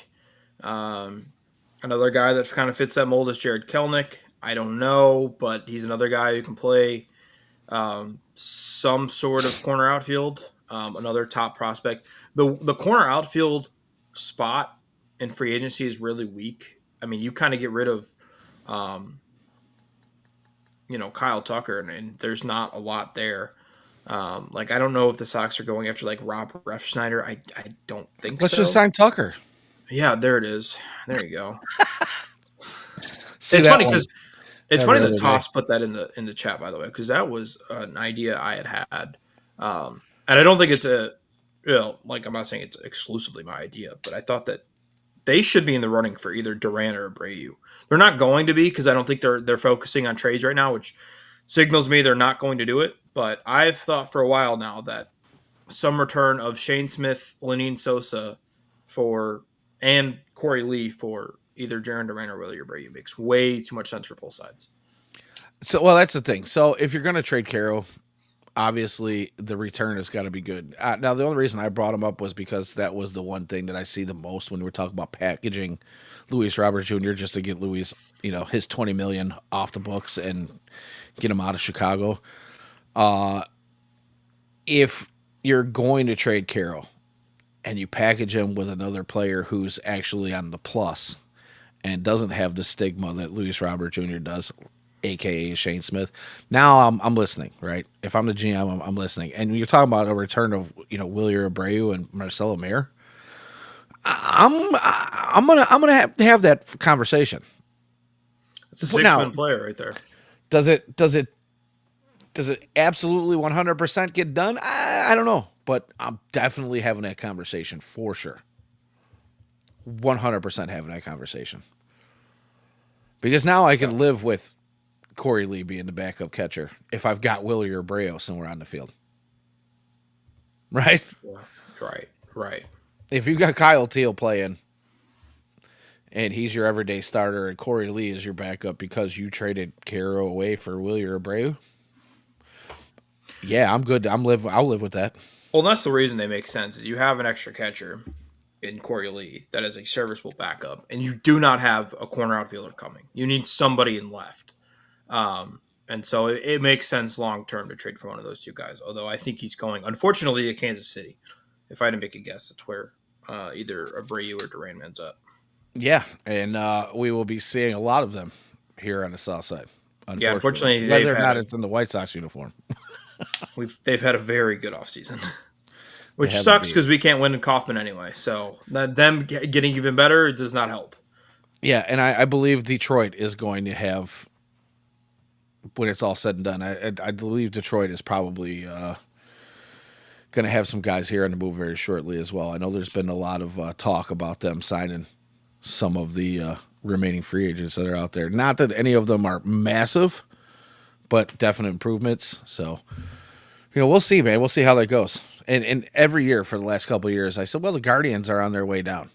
Um, Another guy that kind of fits that mold is Jared Kelnick. I don't know, but he's another guy who can play some sort of corner outfield. Another top prospect. The corner outfield spot in free agency is really weak. I mean, you kind of get rid of, um, Kyle Tucker, and there's not a lot there. Like I don't know if the Sox are going after like Rob Refschneider. I don't think Let's just so. sign Tucker. Yeah, there it is. There you go. See It's that funny one because it's funny every that other day. Toss put that in the chat, by the way, because that was an idea I had. And I don't think it's like I'm not saying it's exclusively my idea, but I thought that they should be in the running for either Duran or Abreu. They're not going to be because I don't think they're focusing on trades right now, which signals me they're not going to do it. But I've thought for a while now that some return of Shane Smith, Lenine Sosa for and Corey Lee for either Jaron Duran or Willie Abreu makes way too much sense for both sides. So, well, that's the thing. So, if you're going to trade Caro, obviously the return has got to be good. Now, the only reason I brought him up was because that was the one thing that I see the most when we're talking about packaging Luis Robert Jr. just to get Luis, his 20 million off the books and get him out of Chicago. If you're going to trade Caro and you package him with another player who's actually on the plus and doesn't have the stigma that Luis Robert Jr. does, aka Shane Smith. Now I'm listening, right? If I'm the GM, I'm listening. And when you're talking about a return of Willie Abreu and Marcelo Mayer, I'm gonna have to have that conversation. It's a But six now, man player right there. does it does it does it absolutely 100% get done? I don't know, but I'm definitely having that conversation for sure. 100% having that conversation because now I Yeah. can live with Corey Lee being the backup catcher if I've got Willie or Abreu somewhere on the field, right? Yeah. Right. Right. If you've got Kyle Teal playing and he's your everyday starter and Corey Lee is your backup because you traded Caro away for Willie or Abreu, yeah, I'm good. I'll live with that. Well, that's the reason they make sense is you have an extra catcher in Corey Lee that is a serviceable backup, and you do not have a corner outfielder coming. You need somebody in left. And so it makes sense long term to trade for one of those two guys. Although I think he's going, unfortunately, to Kansas City. If I had to make a guess, that's where either Abreu or Duran ends up. Yeah, and we will be seeing a lot of them here on the south side, Yeah, unfortunately. unfortunately, Whether or not it's in the White Sox uniform. they've had a very good offseason. They Which have sucks indeed. because we can't win in Kaufman anyway. So them getting even better does not help. Yeah, and I believe Detroit is going to have, when it's all said and done, I believe Detroit is probably going to have some guys here on the move very shortly as well. I know there's been a lot of talk about them signing some of the remaining free agents that are out there. Not that any of them are massive, but definite improvements. So, we'll see, man. We'll see how that goes. And every year for the last couple of years, I said, well, the Guardians are on their way down,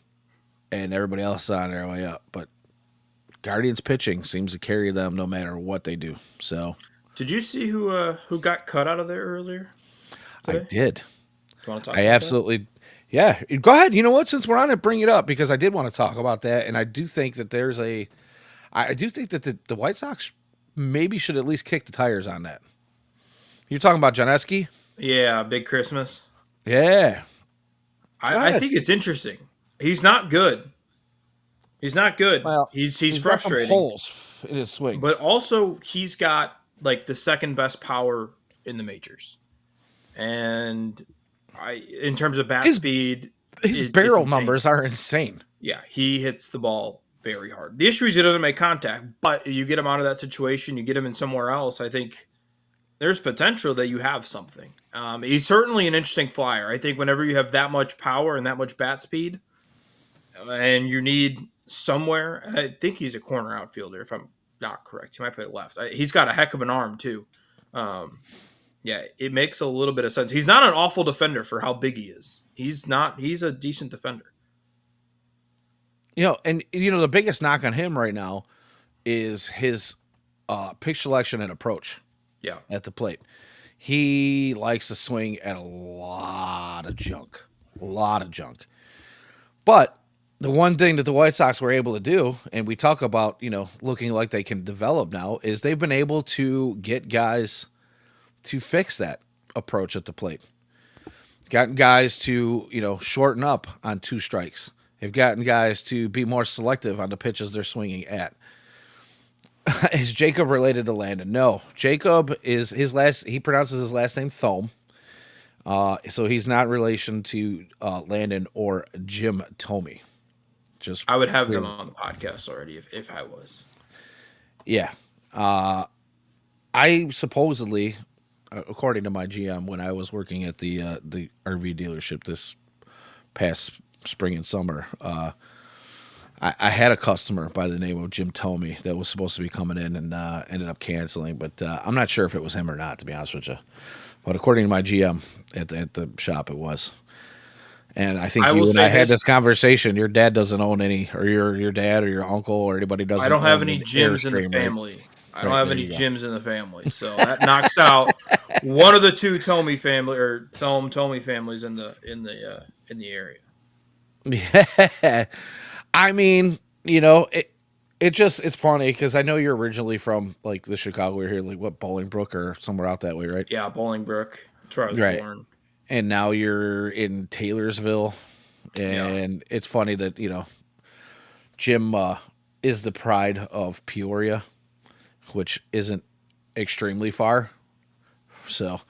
and everybody else is on their way up. But Guardians pitching seems to carry them no matter what they do. So Did you see who got cut out of there earlier I today? did. Do you want to talk I about that? absolutely, yeah. Go ahead. You know what? Since we're on it, bring it up because I did want to talk about that, and I do think that I do think that the White Sox maybe should at least kick the tires on that. You're talking about Janeski? Yeah, Big Christmas. Yeah. Go I ahead. think it's interesting. He's not good. He's not good. Well, He's he's got some frustrating, holes in his swing. but also he's got like the second best power in the majors. And in terms of bat His speed, his it's barrel insane. numbers are insane. Yeah, he hits the ball very hard. The issue is he doesn't make contact, but you get him out of that situation, you get him in somewhere else. I think there's potential that you have something. He's certainly an interesting flyer. I think whenever you have that much power and that much bat speed, and you need somewhere, and I think he's a corner outfielder if I'm not correct. He might play left. He's got a heck of an arm too. Um, yeah, it makes a little bit of sense. He's not an awful defender for how big he is. He's not. He's a decent defender. And the biggest knock on him right now is his pitch selection and approach Yeah, at the plate. He likes to swing at a lot of junk. A lot of junk. But the one thing that the White Sox were able to do, and we talk about, looking like they can develop now, is they've been able to get guys to fix that approach at the plate. Gotten guys to, shorten up on 2 strikes. They've gotten guys to be more selective on the pitches they're swinging at. Is Jacob related to Landon? No. Jacob is he pronounces his last name Thome. So he's not in relation to Landon or Jim Thome. Just I would have them clearly. on the podcast already if I was. Yeah. I supposedly, according to my GM, when I was working at the RV dealership this past spring and summer, I had a customer by the name of Jim Thome that was supposed to be coming in and ended up canceling. But I'm not sure if it was him or not, to be honest with you. But according to my GM at the shop, it was. And I think I will you and I say had this: this conversation. Your dad doesn't own any, or your dad or your uncle or anybody I doesn't don't have own any an gyms in the Airstream, right? family. I don't Right, have there any you go. gyms in the family, so that knocks out one of the two Tomey family or Tomey families in the area. Yeah. I mean, it's funny because I know you're originally from like the Chicago area, like what, Bolingbrook or somewhere out that way, right? Yeah, Bolingbrook. That's where I was Right. born. And now you're in Taylorsville, Yeah, and it's funny that Jim is the pride of Peoria, which isn't extremely far. So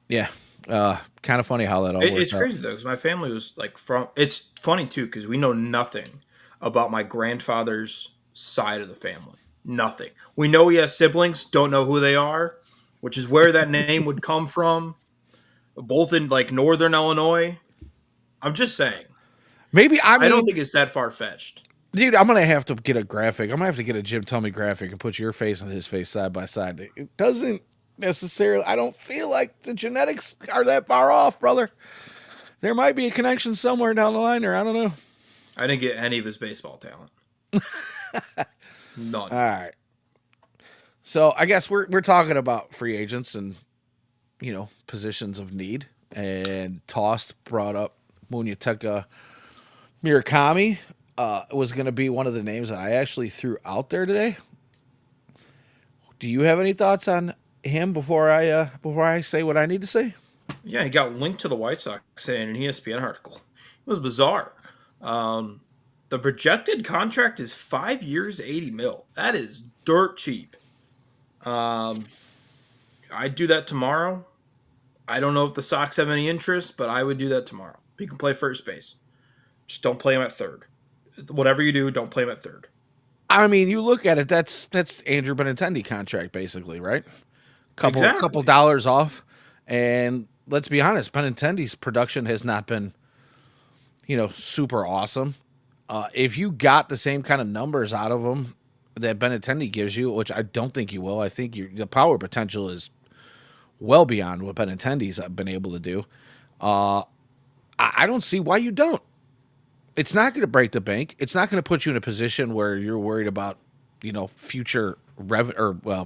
yeah, kind of funny how that all it's worked out. crazy though because my family was like from. It's funny too because we know nothing about my grandfather's side of the family. Nothing. We know he has siblings. Don't know who they are, which is where that name would come from. Both in like northern Illinois. I'm just saying. Maybe I I don't mean, think it's that far fetched. dude, I'm gonna have to get a graphic. I'm gonna have to get a Jim Tummy graphic and put your face and his face side by side. It doesn't necessarily. I don't feel like the genetics are that far off, brother. There might be a connection somewhere down the line there. I don't know. I didn't get any of his baseball talent. All None. right. So I guess we're talking about free agents and positions of need. And Tost brought up Munyateka Murakami. Was going to be one of the names that I actually threw out there today. Do you have any thoughts on him before I say what I need to say? Yeah, he got linked to the White Sox in an ESPN article. It was bizarre. Um, the projected contract is 5 years, 80 mil. That is dirt cheap. Um, I'd do that tomorrow. I don't know if the Sox have any interest, but I would do that tomorrow. He can play first base. Just don't play him at third. Whatever you do, don't play him at third. I mean, you look at it. That's Andrew Benintendi contract basically, right? Couple Exactly. dollars off, and let's be honest, Benintendi's production has not been super awesome. If you got the same kind of numbers out of him that Benintendi gives you, which I don't think you will, I think the power potential is well beyond what Benintendi's been able to do. I don't see why you don't. It's not going to break the bank. It's not going to put you in a position where you're worried about, future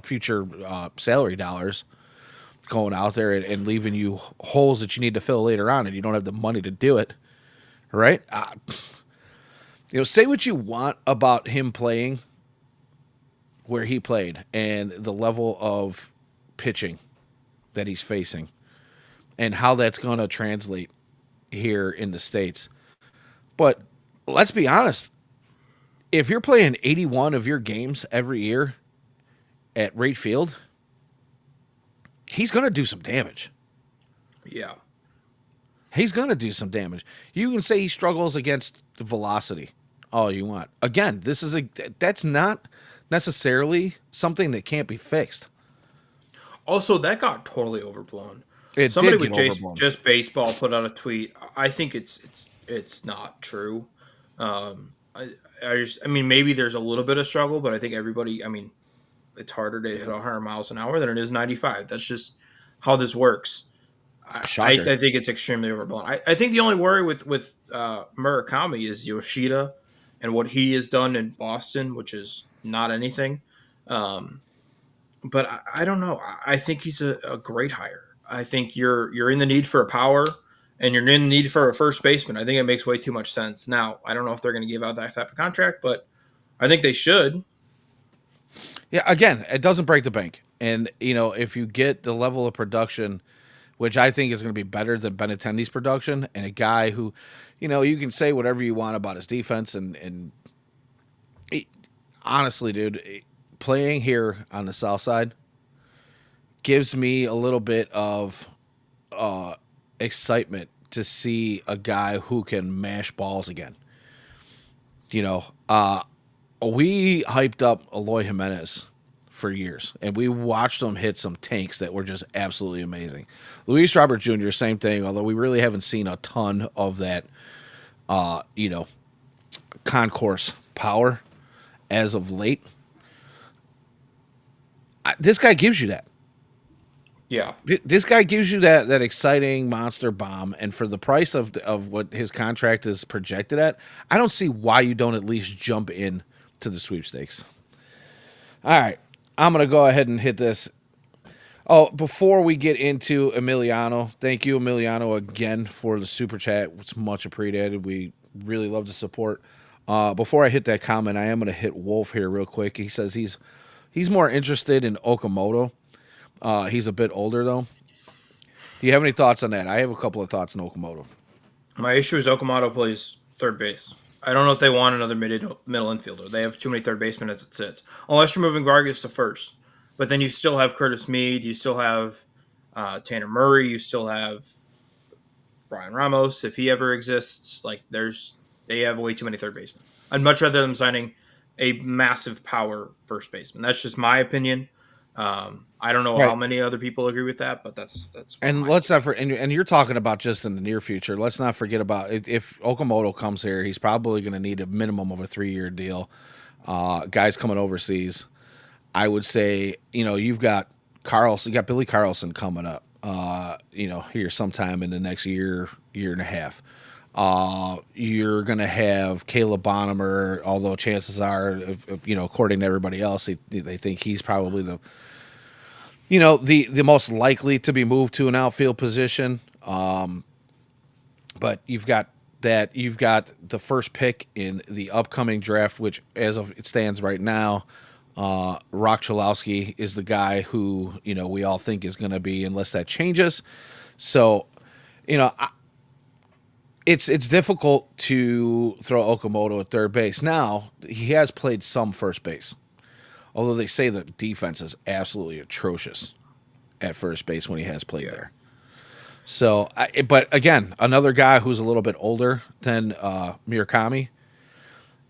future salary dollars going out there and leaving you holes that you need to fill later on, and you don't have the money to do it. Right? Say what you want about him playing where he played and the level of pitching that he's facing and how that's going to translate here in the States. But let's be honest, if you're playing 81 of your games every year at right field, he's going to do some damage. Yeah. He's going to do some damage. You can say he struggles against the velocity all you want. Again, that's not necessarily something that can't be fixed. Also, that got totally overblown. It Somebody did get with overblown. just baseball put out a tweet. I think it's not true. I mean, maybe there's a little bit of struggle, but I think everybody. I mean, it's harder to hit 100 miles an hour than it is 95. That's just how this works. Shocker. I think it's extremely overblown. I think the only worry with Murakami is Yoshida and what he has done in Boston, which is not anything. Um, but I don't know. I think he's a great hire. I think you're in the need for a power, and you're in the need for a first baseman. I think it makes way too much sense. Now, I don't know if they're going to give out that type of contract, but I think they should. Yeah, again, it doesn't break the bank. And, if you get the level of production, which I think is going to be better than Benintendi's production, and a guy who, you can say whatever you want about his defense. And honestly, dude, playing here on the South Side gives me a little bit of uh, excitement to see a guy who can mash balls again. You know, uh, we hyped up Eloy Jimenez for years, and we watched him hit some tanks that were just absolutely amazing. Luis Robert Jr., same thing, although we really haven't seen a ton of that, uh, you know, concourse power as of late. This guy gives you that. Yeah, This guy gives you that exciting monster bomb, and for the price of what his contract is projected at, I don't see why you don't at least jump in to the sweepstakes. All right, I'm gonna go ahead and hit this. Oh, before we get into Emiliano, thank you, Emiliano, again for the super chat. It's much appreciated. We really love the support. Before I hit that comment, I am gonna hit Wolf here real quick. He says he's more interested in Okamoto. He's a bit older though. Do you have any thoughts on that? I have a couple of thoughts on Okamoto. my issue is Okamoto plays third base. I don't know if they want another middle infielder. They have too many third basemen as it sits. Unless you're moving Vargas to first, but then you still have Curtis Mead. You still have Tanner Murray. You still have Brian Ramos, if he ever exists. Like they have way too many third basemen. I'd much rather them signing a massive power first baseman. That's just my opinion. I don't know how Right. many other people agree with that, but that's And my let's not opinion. for and you're talking about just in the near future. Let's not forget about if Okamoto comes here, he's probably going to need a minimum of a 3-year deal. Guys coming overseas, I would say, you've got Carlson, you got Billy Carlson coming up. Here sometime in the next year and a half. You're going to have Caleb Bonham, although chances are, according to everybody else, they think he's probably the most likely to be moved to an outfield position. But you've got the first pick in the upcoming draft, which as of it stands right now, Rock Chalowski is the guy who we all think is going to be, unless that changes. So, you know, I, it's difficult to throw Okamoto at third base. Now he has played some first base, although they say the defense is absolutely atrocious at first base when he has played Yeah. there. So, but again, another guy who's a little bit older than Murakami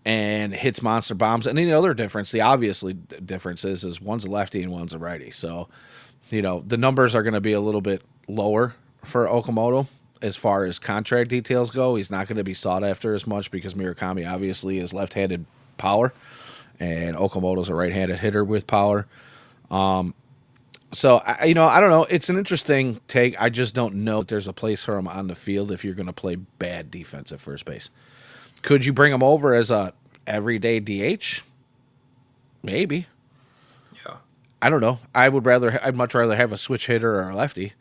and hits monster bombs. And the other difference, the obviously difference is one's a lefty and one's a righty. So, the numbers are going to be a little bit lower for Okamoto as far as contract details go. He's not going to be sought after as much because Murakami obviously is left-handed power, and Okamoto's a right-handed hitter with power. So I don't know. It's an interesting take. I just don't know if there's a place for him on the field if you're going to play bad defense at first base. Could you bring him over as a everyday DH? Maybe. Yeah. I don't know. I'd much rather have a switch hitter or a lefty,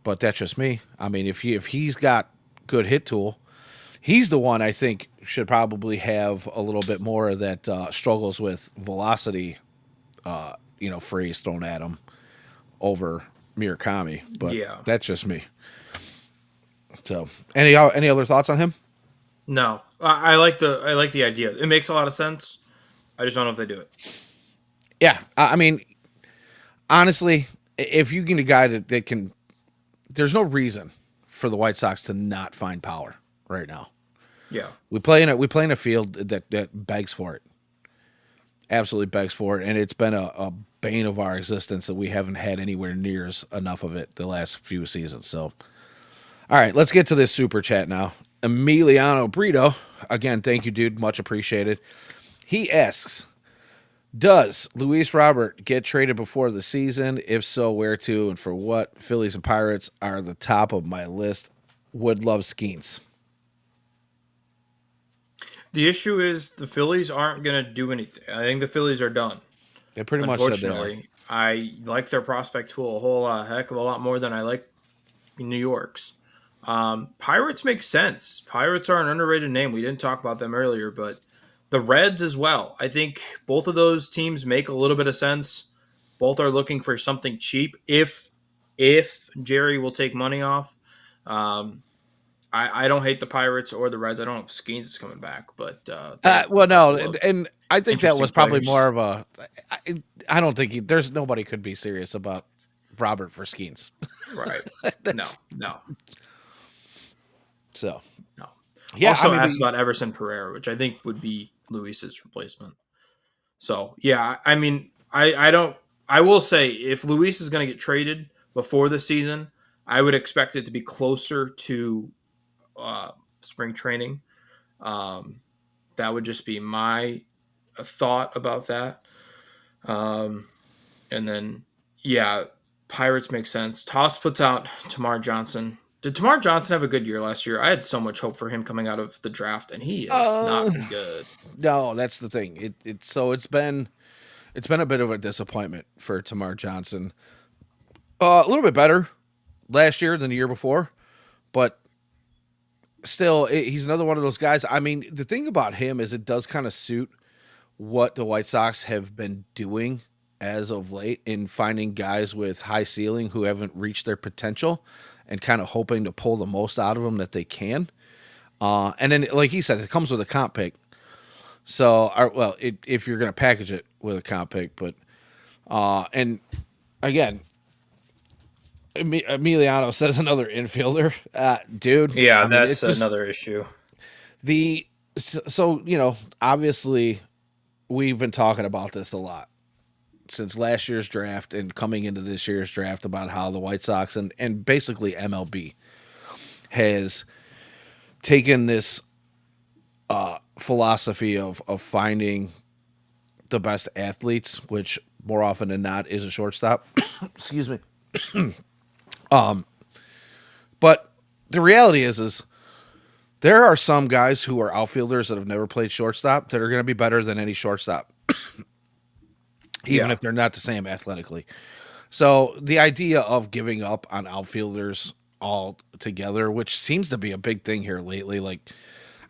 but that's just me. I mean, if he's got good hit tool, he's the one I think should probably have a little bit more of that struggles with velocity, phrase thrown at him over Murakami. But Yeah. that's just me. So, any other thoughts on him? No, I like the idea. It makes a lot of sense. I just don't know if they do it. Yeah, I mean, honestly, if you get a guy that can, there's no reason for the White Sox to not find power right now. Yeah. We play in a field that begs for it, absolutely begs for it, and it's been a bane of our existence that we haven't had anywhere near enough of it the last few seasons. So, all right, let's get to this super chat now. Emiliano Brito, again, thank you, dude, much appreciated. He asks, does Luis Robert get traded before the season? If so, where to and for what? Phillies and Pirates are the top of my list. Would love Skeens. The issue is the Phillies aren't going to do anything. I think the Phillies are done. They pretty much said they are. Unfortunately, I like their prospect pool a whole heck of a lot more than I like New York's. Pirates make sense. Pirates are an underrated name. We didn't talk about them earlier, but the Reds as well. I think both of those teams make a little bit of sense. Both are looking for something cheap if Jerry will take money off. Um, I don't hate the Pirates or the Reds. I don't know if Skeens is coming back, but they have a Well, no, couple of and I think that interesting was probably more players. of a. I don't think there's nobody could be serious about Robert for Skeens. Right. No, That's no, so. no. Yeah, I Also mean, asked about Everson Pereira, which I think would be Luis's replacement. So yeah, I mean, I don't. I will say if Luis is going to get traded before the season, I would expect it to be closer to spring training. Um, that would just be my thought about that. Um, and then yeah, Pirates make sense. Toss puts out Tamar Johnson. Did Tamar Johnson have a good year last year? I had so much hope for him coming out of the draft, and he has not uh, been good. no, that's the thing. It's been a bit of a disappointment for Tamar Johnson. A little bit better last year than the year before, but still, he's another one of those guys. I mean, the thing about him is it does kind of suit what the White Sox have been doing as of late in finding guys with high ceiling who haven't reached their potential and kind of hoping to pull the most out of them that they can. And then, like he said, it comes with a comp pick. So, if you're going to package it with a comp pick, but and again, Emiliano says another infielder, dude. Yeah, I mean, that's it's just another issue. the so obviously we've been talking about this a lot since last year's draft and coming into this year's draft about how the White Sox and basically MLB has taken this philosophy of finding the best athletes, which more often than not is a shortstop. Excuse me. But the reality is there are some guys who are outfielders that have never played shortstop that are going to be better than any shortstop, even Yeah, if they're not the same athletically. So the idea of giving up on outfielders all together, which seems to be a big thing here lately, like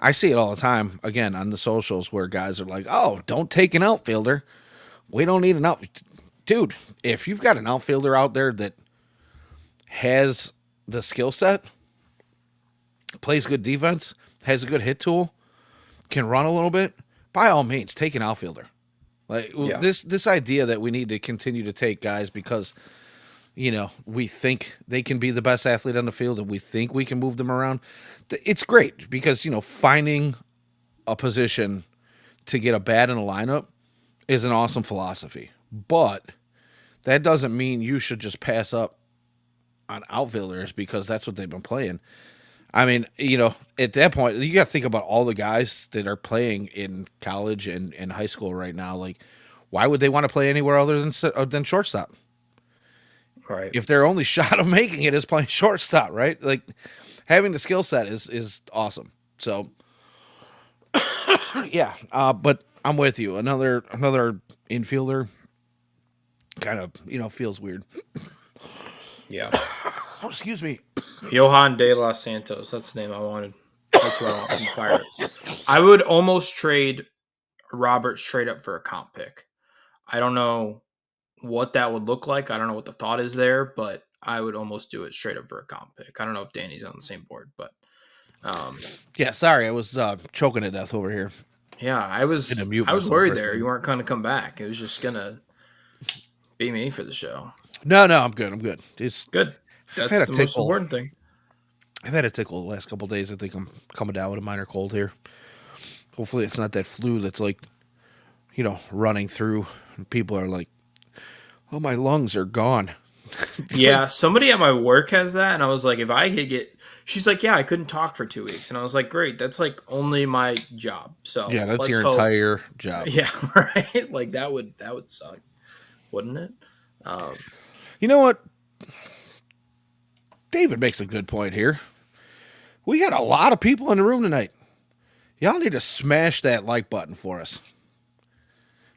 I see it all the time again on the socials where guys are like, "Oh, don't take an outfielder. We don't need an out." Dude, if you've got an outfielder out there that has the skill set, plays good defense, has a good hit tool, can run a little bit, by all means, take an outfielder. Like yeah, this idea that we need to continue to take guys because we think they can be the best athlete on the field and we think we can move them around. It's great because finding a position to get a bat in a lineup is an awesome philosophy. But that doesn't mean you should just pass up on outfielders because that's what they've been playing. I mean, at that point, you got to think about all the guys that are playing in college and high school right now. Like, why would they want to play anywhere other than shortstop? right. If their only shot of making it is playing shortstop, right? Like, having the skill set is awesome. So, yeah. But I'm with you. Another infielder kind of feels weird. Yeah. Oh, excuse me. Johan De Los Santos. That's the name I wanted. That's what I want from the Pirates. I would almost trade Robert straight up for a comp pick. I don't know what that would look like. I don't know what the thought is there, but I would almost do it straight up for a comp pick. I don't know if Danny's on the same board, but um, Yeah, sorry, I was choking to death over here. yeah, Had to mute I was myself for worried a there you second. weren't going to come back. It was just gonna be me for the show. No, no, I'm good. I'm good. It's Good. I've had That's a the most tickle. important thing. I've had a tickle the last couple of days. I think I'm coming down with a minor cold here. Hopefully, it's not that flu that's like running through. And people are like, "Oh, my lungs are gone." It's like, Yeah, somebody at my work has that, and I was like, if I could get, she's like, yeah, I couldn't talk for 2 weeks, and I was like, great, that's like only my job. yeah, So that's let's your hope. entire job. Yeah, right. Like that would suck, wouldn't it? Um, You know what? David makes a good point here. We got a lot of people in the room tonight. Y'all need to smash that like button for us.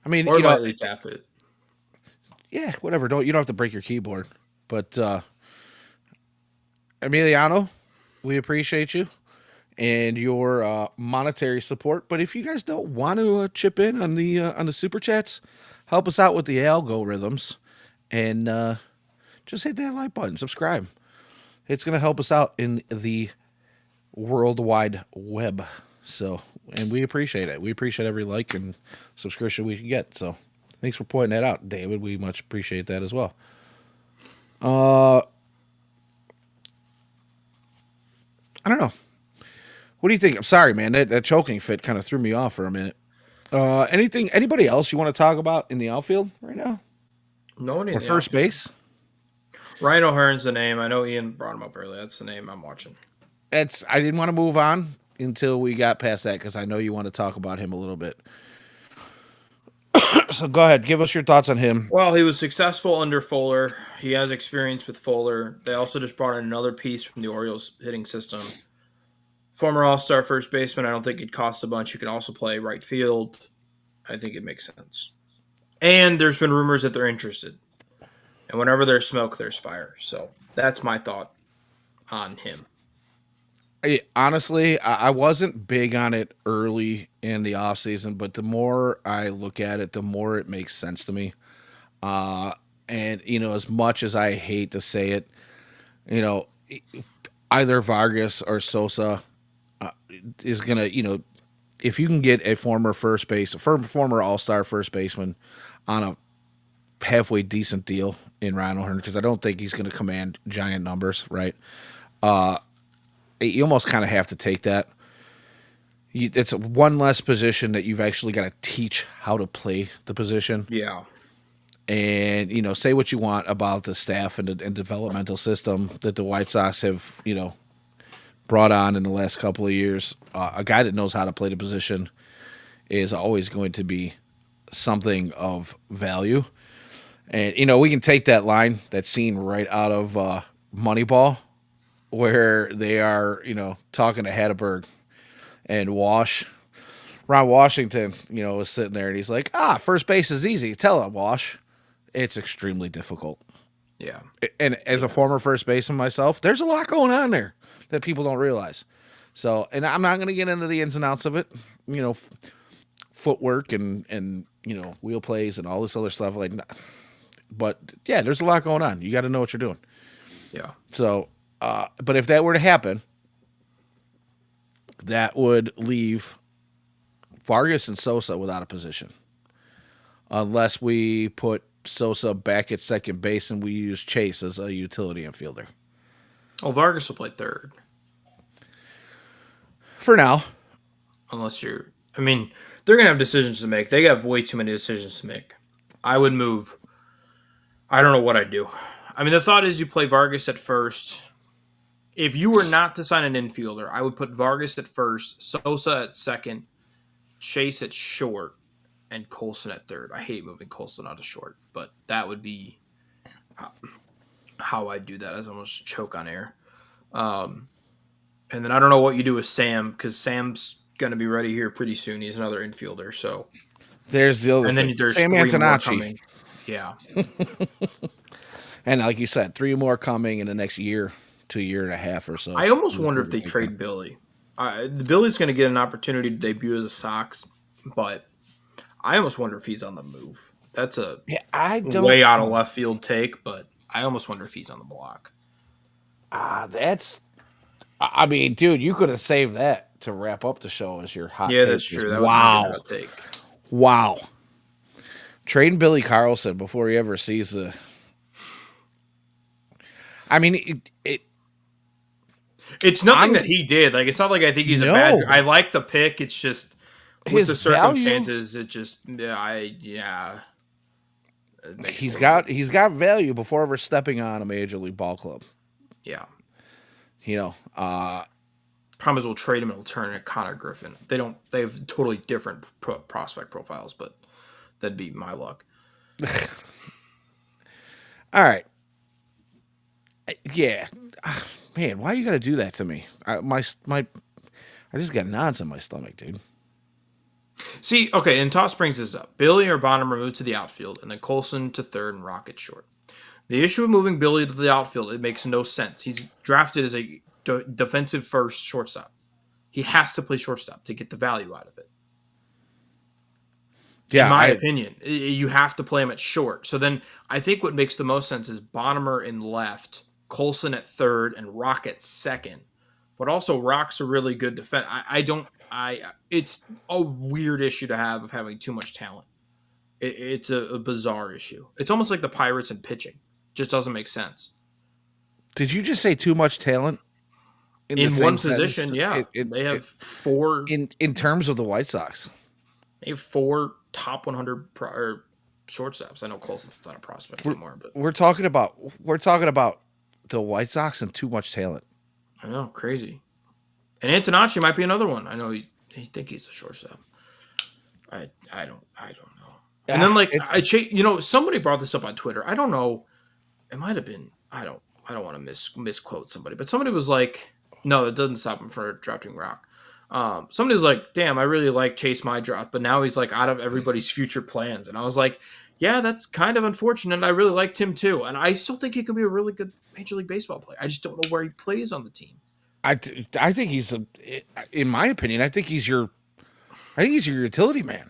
I mean, or lightly tap it. yeah, whatever. You don't have to break your keyboard, but Emiliano, we appreciate you and your monetary support. But if you guys don't want to chip in on the super chats, help us out with the algorithms and just hit that like button, subscribe. It's gonna help us out in the World Wide Web. So, and we appreciate it. We appreciate every like and subscription we can get. So, thanks for pointing that out, David. We much appreciate that as well. Uh, I don't know. What do you think? I'm sorry, man. That choking fit kind of threw me off for a minute. Anybody else you want to talk about in the outfield right now No one in or the first outfield. base? Ryan O'Hearn's the name. I know Ian brought him up earlier. That's the name I'm watching. I didn't want to move on until we got past that because I know you want to talk about him a little bit. So go ahead, give us your thoughts on him. Well, he was successful under Fuller. He has experience with Fuller. They also just brought in another piece from the Orioles hitting system. Former All-Star first baseman. I don't think it costs a bunch. He can also play right field. I think it makes sense. And there's been rumors that they're interested. And whenever there's smoke, there's fire. So that's my thought on him. Honestly, I wasn't big on it early in the off season, but the more I look at it, the more it makes sense to me. Uh, and as much as I hate to say it, you know, either Vargas or Sosa uh, is gonna, if you can get a former All Star first baseman on a halfway decent deal in Ryan O'Hearn, because I don't think he's going to command giant numbers, right? Uh, you almost kind of have to take that. It's one less position that you've actually got to teach how to play the position. Yeah. And say what you want about the staff and developmental system that the White Sox have, brought on in the last couple of years. A guy that knows how to play the position is always going to be something of value. And we can take that line, that scene right out of Moneyball, where they are, talking to Hatterberg and Ron Washington, was sitting there and he's like, first base is easy. Tell him, Wash. It's extremely difficult. Yeah. And as a Yeah. former first baseman myself, there's a lot going on there that people don't realize. So, and I'm not going to get into the ins and outs of it, footwork and wheel plays and all this other stuff. But yeah, there's a lot going on. You got to know what you're doing. Yeah. So, but if that were to happen, that would leave Vargas and Sosa without a position, unless we put Sosa back at second base and we use Chase as a utility infielder. Oh, Vargas will play third. For now, Unless you're. I mean, they're going to have decisions to make. They have way too many decisions to make. I would move. I don't know what I'd do. I mean, the thought is you play Vargas at first. If you were not to sign an infielder, I would put Vargas at first, Sosa at second, Chase at short, and Colson at third. I hate moving Colson out of short, but that would be how I'd do that. As I almost choke on air. And then I don't know what you do with Sam, because Sam's going to be ready here pretty soon. He's another infielder. So, there's the other and then thing. there's Sam three more Antonacci. coming. Yeah. And like you said, 3 more coming in the next year to year and a half or so. I almost wonder if they trade Billy. Billy's going to get an opportunity to debut as a Sox, but I almost wonder if he's on the move. That's a Yeah, I don't way out of left field take, but I almost wonder if he's on the block. That's. I mean, dude, you could have saved that to wrap up the show as your hot Yeah, take. that's Is true. That would have been a good wow, hot take. wow. Trading Billy Carlson before he ever sees the. I mean, It's nothing that honestly, he did. Like, it's not like I think he's a bad. no. I like the pick. It's just with His the value, circumstances. It just yeah. It makes a he's little bit. got value before ever stepping on a major league ball club. Yeah. You know, Problem is, we'll trade him and we'll turn it Connor Griffin. They don't. They have totally different prospect profiles, but that'd be my luck. all right. Yeah, man, why you got to do that to me? I just got knots in my stomach, dude. See, okay, and Toss brings this up. Billy or Bonham moved to the outfield, and then Colson to third and Rocket short. The issue with moving Billy to the outfield, it makes no sense. He's drafted as a defensive first shortstop. He has to play shortstop to get the value out of it. In Yeah, my I opinion, you have to play him at short. So then I think what makes the most sense is Bonham in left, Colson at third, and Rock at second. But also, Rock's a really good defense. I don't. It's a weird issue to have of having too much talent. It's a bizarre issue. It's almost like the Pirates in pitching. Just doesn't make sense. did you just say too much talent in the In same one sentence? position, yeah, they have four. In terms of the White Sox. They have four top 100 shortstops. I know Colson's not a prospect anymore, but We're talking about the White Sox and too much talent. I know, crazy. And Antonacci might be another one. I know he think he's a shortstop. I don't know. And then like somebody brought this up on Twitter. I don't know. It might have been. I don't want to misquote somebody, but somebody was like, "No, it doesn't stop him from drafting Rock." Somebody was like, "Damn, I really like Chase my draft, but now he's like out of everybody's future plans." And I was like, "Yeah, that's kind of unfortunate. I really liked him too, and I still think he could be a really good Major League Baseball player. I just don't know where he plays on the team." I think he's in my opinion, I think he's your utility man.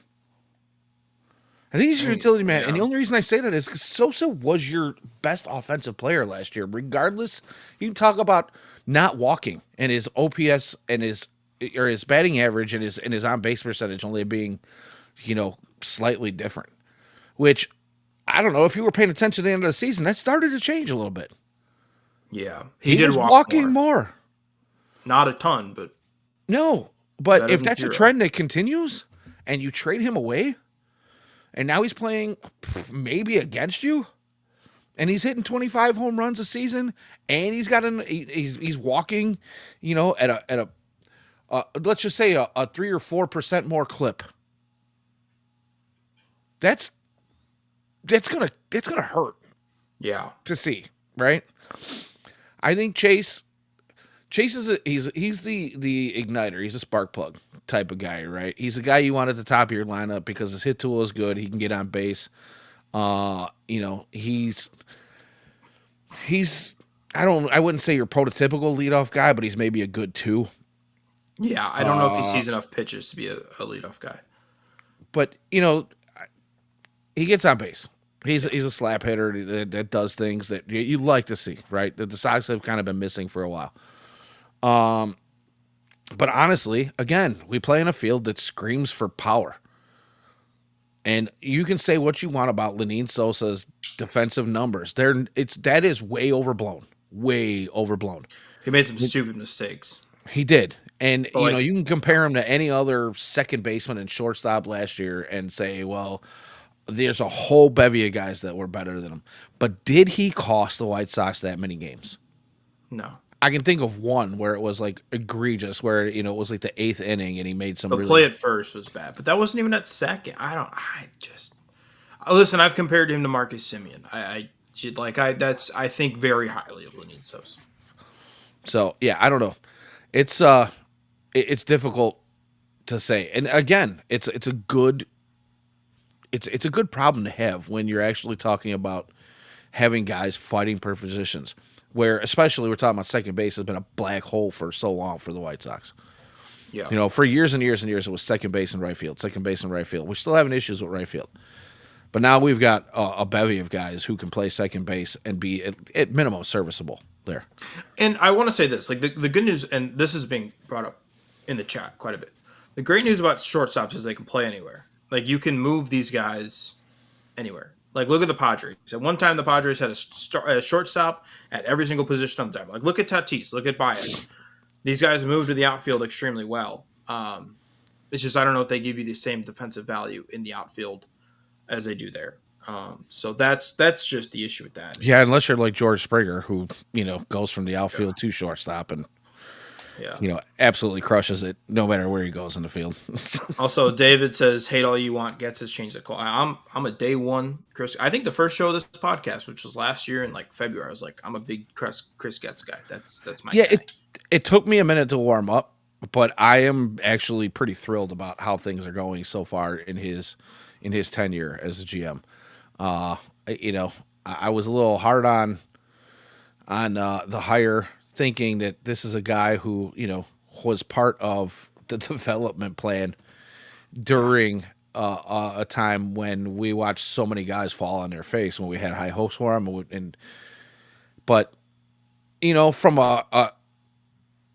I think he's your utility man, and Yeah, the only reason I say that is because Sosa was your best offensive player last year. Regardless, you can talk about not walking and his OPS and his batting average and his on base percentage only being, slightly different. Which I don't know if you were paying attention at the end of the season, that started to change a little bit. yeah, he He did was walk walking more, more. not a ton, but No, but better if than that's a zero. trend that continues, and you trade him away, and now he's playing maybe against you, and he's hitting 25 home runs a season, and he's walking, at a let's just say a 3 or 4% more clip. That's gonna hurt Yeah, to see, right? I think Chase he's the igniter. He's a spark plug type of guy, right? He's a guy you want at the top of your lineup because his hit tool is good. He can get on base. He's I wouldn't say your prototypical leadoff guy, but he's maybe a good two. yeah. I don't know if he sees enough pitches to be a leadoff guy. But he gets on base. He's a slap hitter that does things that you like to see, right? That the Sox have kind of been missing for a while. But honestly, again, we play in a field that screams for power. And you can say what you want about Lenine Sosa's defensive numbers. That is way overblown. Way overblown. He made some stupid mistakes, He did. And but like you can compare him to any other second baseman and shortstop last year and say, well, there's a whole bevy of guys that were better than him. But did he cost the White Sox that many games? no. I can think of one where it was like egregious, where it was like the 8th inning and he made some The really play at first was bad, but that wasn't even at second. Listen. I've compared him to Marcus Simeon. I think very highly of Lenyn Sosa. So yeah, I don't know. It's it's difficult to say. And again, it's a good problem to have when you're actually talking about having guys fighting for positions. Where especially we're talking about second base has been a black hole for so long for the White Sox. Yeah. For years and years and years, it was second base and right field, second base and right field. We're still having issues with right field. But now we've got a bevy of guys who can play second base and be at minimum serviceable there. And I want to say this, like the good news, and this is being brought up in the chat quite a bit. The great news about shortstops is they can play anywhere. Like you can move these guys anywhere. Like look at the Padres. At one time, the Padres had a shortstop at every single position on the time. Like look at Tatis, look at Baez. These guys moved to the outfield extremely well. It's just I don't know if they give you the same defensive value in the outfield as they do there. So that's just the issue with that. Yeah, Is unless you're like George Springer, who goes from the yeah, outfield to shortstop and yeah. absolutely crushes it no matter where he goes in the field. Also, David says, "Hate all you want." Gets has changed the call. I'm a day one Chris. I think the first show of this podcast, which was last year in like February, I was like, I'm a big Chris Getz guy. That's my Yeah, guy. it took me a minute to warm up, but I am actually pretty thrilled about how things are going so far in his tenure as a GM. Uh, you know, I was a little hard on the hire, thinking that this is a guy who was part of the development plan Yeah, during a time when we watched so many guys fall on their face when we had high hopes for him, but from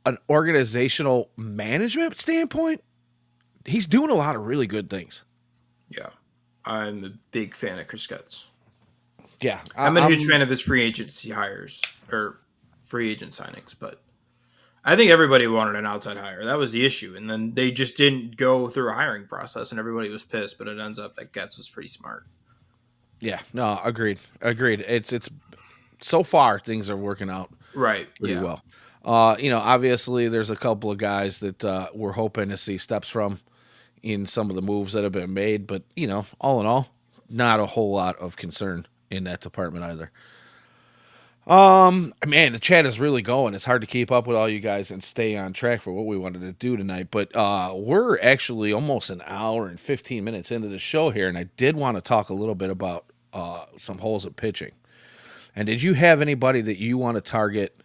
an organizational management standpoint, he's doing a lot of really good things. yeah. I'm a big fan of Chris Getz. Yeah, I'm a huge I'm. fan of his free agency hires or free agent signings, but I think everybody wanted an outside hire. That was the issue, and then they just didn't go through a hiring process, and everybody was pissed. But it ends up that Getz was pretty smart. Yeah, no, agreed. It's so far things are working out Right? pretty Yeah. well. Obviously there's a couple of guys that we're hoping to see steps from in some of the moves that have been made, but all in all, not a whole lot of concern in that department either. Man, the chat is really going. It's hard to keep up with all you guys and stay on track for what we wanted to do tonight. But we're actually almost an hour and 15 minutes into the show here, and I did want to talk a little bit about some holes of pitching. And did you have anybody that you want to target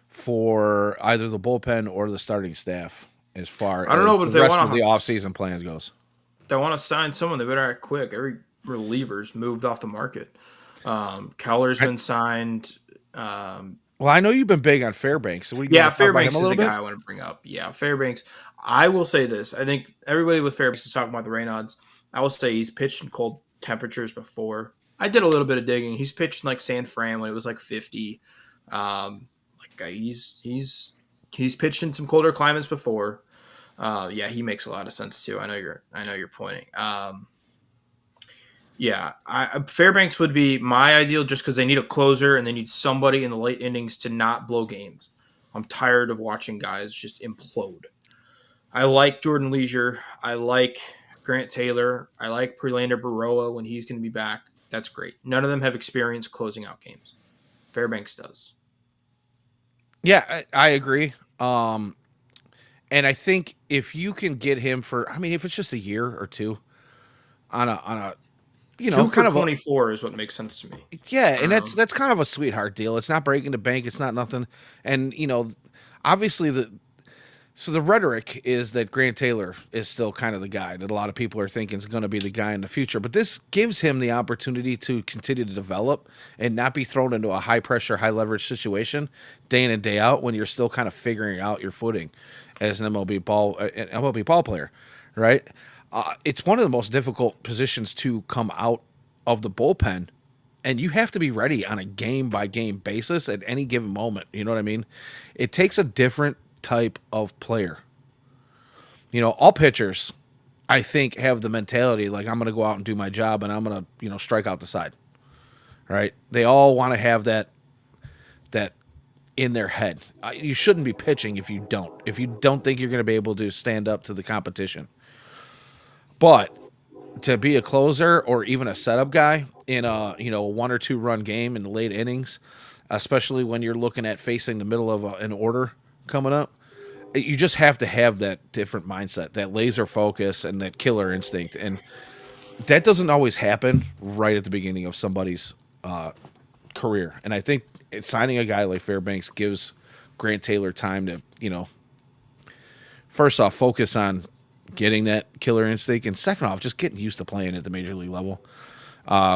for either the bullpen or the starting staff as far I don't as know, but the if they rest want of the to offseason plan goes? sign someone, they better act quick. Every reliever's moved off the market. Keller's I, been signed. Um, well, I know you've been big on Fairbanks, so you want yeah, to talk about him a Fairbanks is little the guy bit? I want to bring up. Yeah, Fairbanks. I will say this. I think everybody with Fairbanks is talking about the Raynaud's. I will say he's pitched in cold temperatures before. I did a little bit of digging. He's pitched in like San Fran when it was like 50. He's pitched in some colder climates before. Yeah, he makes a lot of sense too. I know you're pointing. Yeah, Fairbanks would be my ideal just because they need a closer and they need somebody in the late innings to not blow games. I'm tired of watching guys just implode. I like Jordan Leisure. I like Grant Taylor. I like Prelander Baroa when he's going to be back. That's great. None of them have experience closing out games. Fairbanks does. Yeah, I agree. And I think if you can get him for, I mean, if it's just a year or two on a Two for kind of a 24 is what makes sense to me. yeah, and that's kind of a sweetheart deal. It's not breaking the bank. It's not nothing. And obviously the rhetoric is that Grant Taylor is still kind of the guy that a lot of people are thinking is going to be the guy in the future. But this gives him the opportunity to continue to develop and not be thrown into a high pressure, high leverage situation day in and day out when you're still kind of figuring out your footing as an MLB ball player, right? It's one of the most difficult positions to come out of the bullpen, and you have to be ready on a game by game basis at any given moment. You know what I mean? It takes a different type of player. All pitchers, I think, have the mentality like I'm going to go out and do my job and I'm going to, strike out the side. Right? They all want to have that in their head. You shouldn't be pitching if you don't. If you don't think you're going to be able to stand up to the competition. But to be a closer or even a setup guy in a one or two run game in the late innings, especially when you're looking at facing the middle of an order coming up, you just have to have that different mindset, that laser focus and that killer instinct. And that doesn't always happen right at the beginning of somebody's career. And I think signing a guy like Fairbanks gives Grant Taylor time to, first off, focus on getting that killer instinct, and second off, just getting used to playing at the major league level.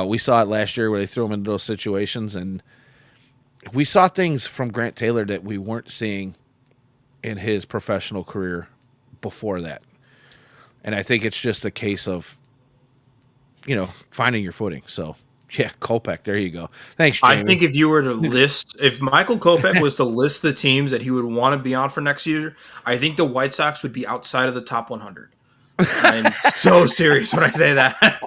We saw it last year where they threw him into those situations, and we saw things from Grant Taylor that we weren't seeing in his professional career before that. And I think it's just a case of, finding your footing. So, yeah, Kopech, there you go. Thanks, I Jamie. think if you were to list, if Michael Kopech was to list the teams that he would want to be on for next year, I think the White Sox would be outside of the top 100. I'm so serious when I say that.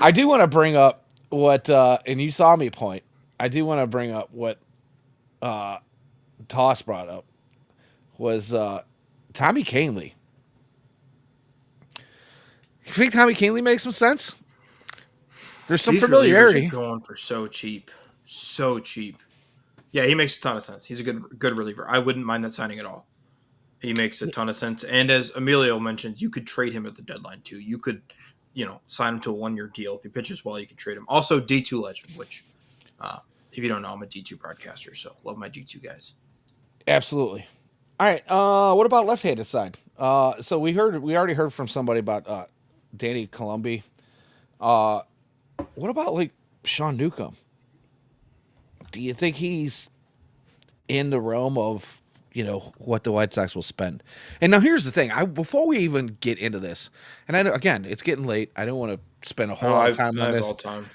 I do want to bring up what, and you saw me point. I do want to bring up what Toss brought up was Tommy Canley. You think Tommy Canley makes some sense? There's some These relievers are familiarity. going for so cheap. So cheap. Yeah, he makes a ton of sense. He's a good reliever. I wouldn't mind that signing at all. He makes a ton of sense. And as Emilio mentioned, you could trade him at the deadline too. You could, sign him to a 1-year deal. If he pitches well, you can trade him. Also, D2 legend, which, if you don't know, I'm a D2 broadcaster, so love my D2 guys. Absolutely. All right. What about left-handed side? So we already heard from somebody about Danny Columbi. What about like Sean Newcomb? Do you think he's in the realm of what the White Sox will spend? And now here's the thing: before we even get into this, and I know again it's getting late. I don't want to spend a whole Oh, lot of I time on have this. all time.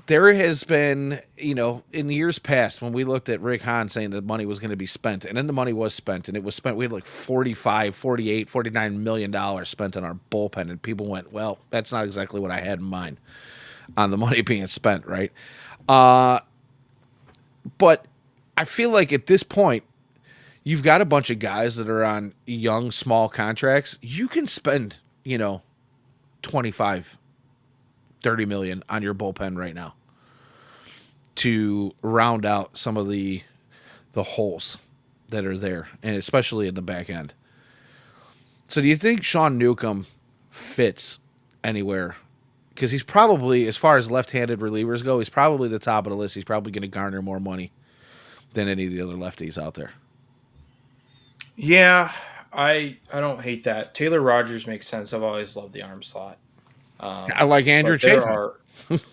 There has been, in years past when we looked at Rick Hahn saying that money was going to be spent, and then the money was spent, and it was spent. We had like 45, 48, $49 million spent on our bullpen, and people went, well, that's not exactly what I had in mind on the money being spent, right? Uh, but I feel like at this point, you've got a bunch of guys that are on young, small contracts. You can spend, 25, 30 million on your bullpen right now to round out some of the holes that are there, and especially in the back end. So do you think Sean Newcomb fits anywhere? Because he's probably, as far as left-handed relievers go, he's probably the top of the list. He's probably going to garner more money than any of the other lefties out there. Yeah, I don't hate that. Taylor Rogers makes sense. I've always loved the arm slot. I like Andrew But there Chafin. are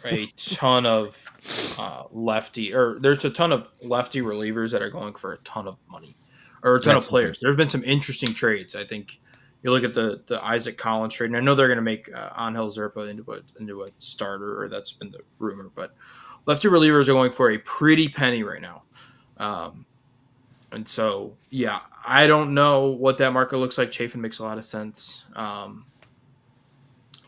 a ton of there's a ton of lefty relievers that are going for a ton of money or a ton of That's the thing. players. There have been some interesting trades. I think you look at the Isaac Collins trade, and I know they're going to make Angel Zerpa into a starter, or that's been the rumor. But lefty relievers are going for a pretty penny right now. And so, yeah, I don't know what that market looks like. Chafin makes a lot of sense.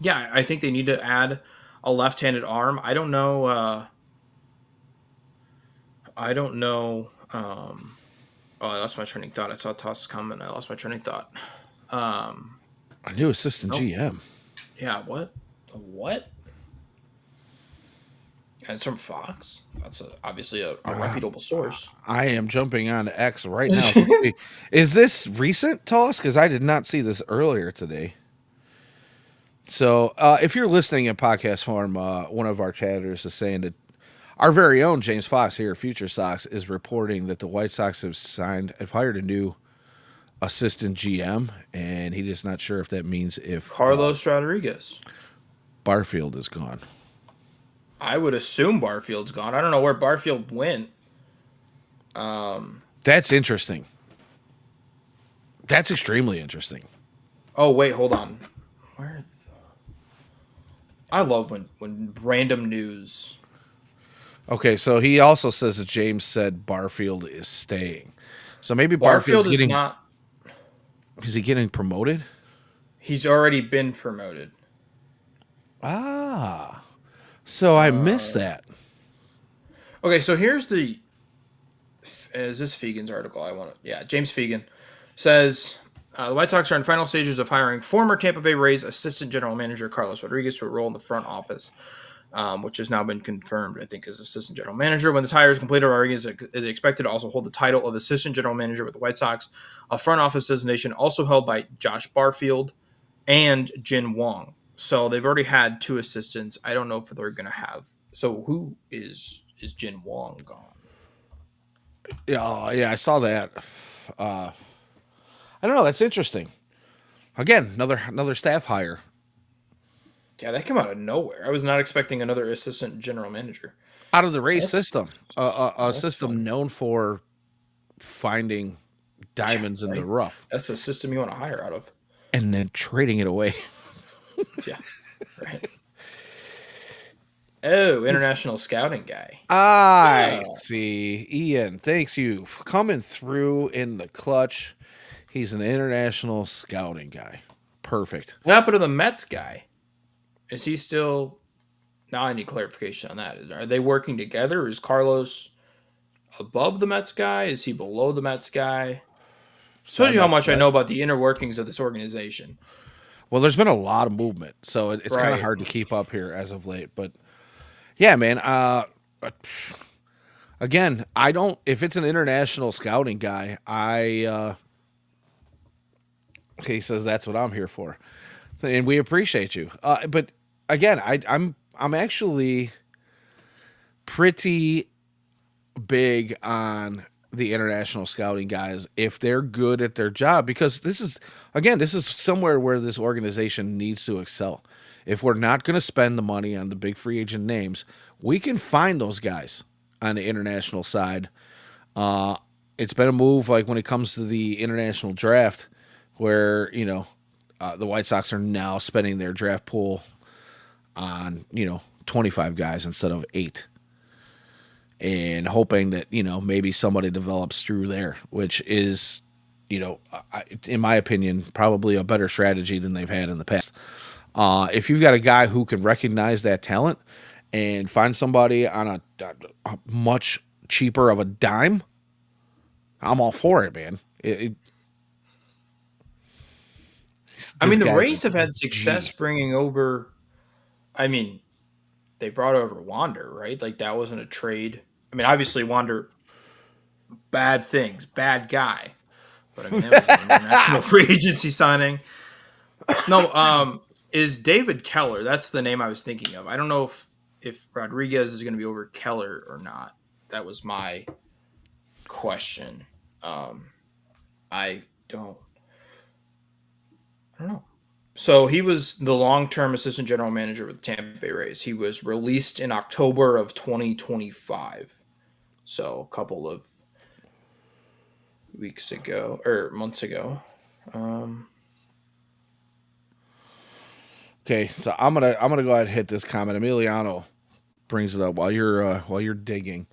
Yeah, I think they need to add a left-handed arm. I don't know. I don't know. Oh, I lost my training thought. I saw Toss comment. I lost my training thought. A new assistant Nope. GM. Yeah. What? What? And it's from Fox. That's obviously a reputable source. I am jumping on X right now. Is this recent, Toss? Because I did not see this earlier today. So if you're listening in podcast form, one of our chatters is saying that our very own James Fox here at FutureSox is reporting that the White Sox have hired a new assistant GM, and he is not sure if that means if Carlos Rodriguez. Barfield is gone. I would assume Barfield's gone. I don't know where Barfield went. That's interesting. That's extremely interesting. Oh wait, hold on. Where? I love when random news. Okay, so he also says that James said Barfield is staying. So maybe Barfield's Barfield is getting not. is he getting promoted? He's already been promoted. Ah. So I missed that. Okay, so here's the. Is this Fegan's article? I want to. Yeah, James Fegan says the White Sox are in final stages of hiring former Tampa Bay Rays assistant general manager Carlos Rodriguez to a role in the front office, which has now been confirmed, I think, as assistant general manager. When this hire is completed, Rodriguez is expected to also hold the title of assistant general manager with the White Sox, a front office designation also held by Josh Barfield and Jin Wong. So they've already had two assistants. I don't know if they're going to have. So who is Jin Wong gone? Yeah, I saw that. I don't know. That's interesting. Again, another staff hire. Yeah, that came out of nowhere. I was not expecting another assistant general manager. Out of the Rays That's system, a that's fun. system known for finding Yeah, diamonds in the right. rough That's the system you want to hire out of. and then trading it away. Yeah, right. Oh, international scouting guy. I Oh, see. Ian, thanks you for coming through in the clutch. He's an international scouting guy. Perfect. what happened to the Mets guy? Is he still? Now I need clarification on that. Are they working together? Is Carlos above the Mets guy? Is he below the Mets guy? Shows Side you how by much I side. know about the inner workings of this organization. Well, there's been a lot of movement, so it's kind of Right. hard to keep up here as of late. But yeah, man. Uh, again, I don't. If it's an international scouting guy, he says that's what I'm here for, and we appreciate you. But again, I'm actually pretty big on the international scouting guys if they're good at their job, because this is somewhere where this organization needs to excel. If we're not going to spend the money on the big free agent names, we can find those guys on the international side. uh it's been a move, like when it comes to the international draft, where the White Sox are now spending their draft pool on 25 guys instead of 8, and hoping that maybe somebody develops through there, which is, in my opinion, probably a better strategy than they've had in the past. If you've got a guy who can recognize that talent and find somebody on a much cheaper of a dime, I'm all for it, man. I This mean, the guy's a Rays have had success G. bringing over. I mean, they brought over Wander, right? Like that wasn't a trade. I mean, obviously Wander, bad things, bad guy, but I mean that was an international free agency signing. No, is David Keller? That's the name I was thinking of. I don't know if Rodriguez is going to be over Keller or not. That was my question. Um, I don't, I don't know. So he was the long-term assistant general manager with the Tampa Bay Rays. He was released in October of 2025. So a couple of weeks ago or months ago. Um, Okay, so I'm gonna go ahead and hit this comment. Emiliano brings it up while you're digging.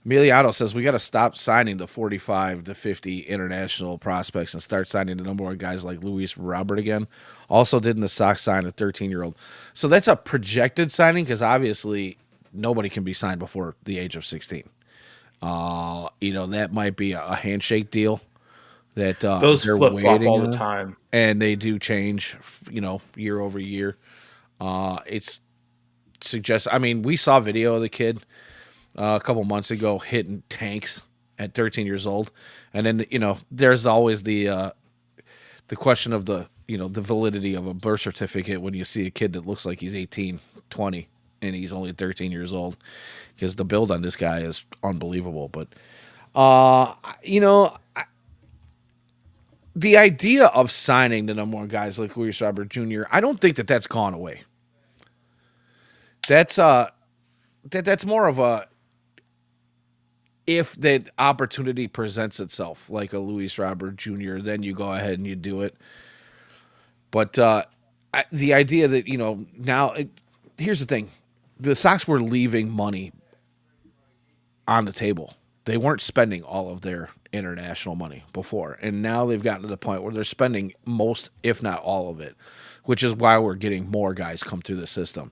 Emiliano says we got to stop signing the 45 to 50 international prospects and start signing the number one guys like Luis Robert again. Also, didn't the Sox sign a 13-year-old? So that's a projected signing, because obviously nobody can be signed before the age of 16. That might be a handshake deal that those they're flip flop waiting all the on, time. and they do change, year over year. It's suggests. I mean, we saw video of the kid a couple months ago hitting tanks at 13 years old, and then there's always the question of the validity of a birth certificate when you see a kid that looks like he's 18, 20, and he's only 13 years old, because the build on this guy is unbelievable. But uh, you know. The idea of signing the number one guys like Luis Robert Jr., I don't think that that's gone away. That's that's more of a, if that opportunity presents itself, like a Luis Robert Jr., then you go ahead and you do it. But the idea that now, here's the thing: the Sox were leaving money on the table. They weren't spending all of their international money before, and now they've gotten to the point where they're spending most, if not all of it, which is why we're getting more guys come through the system.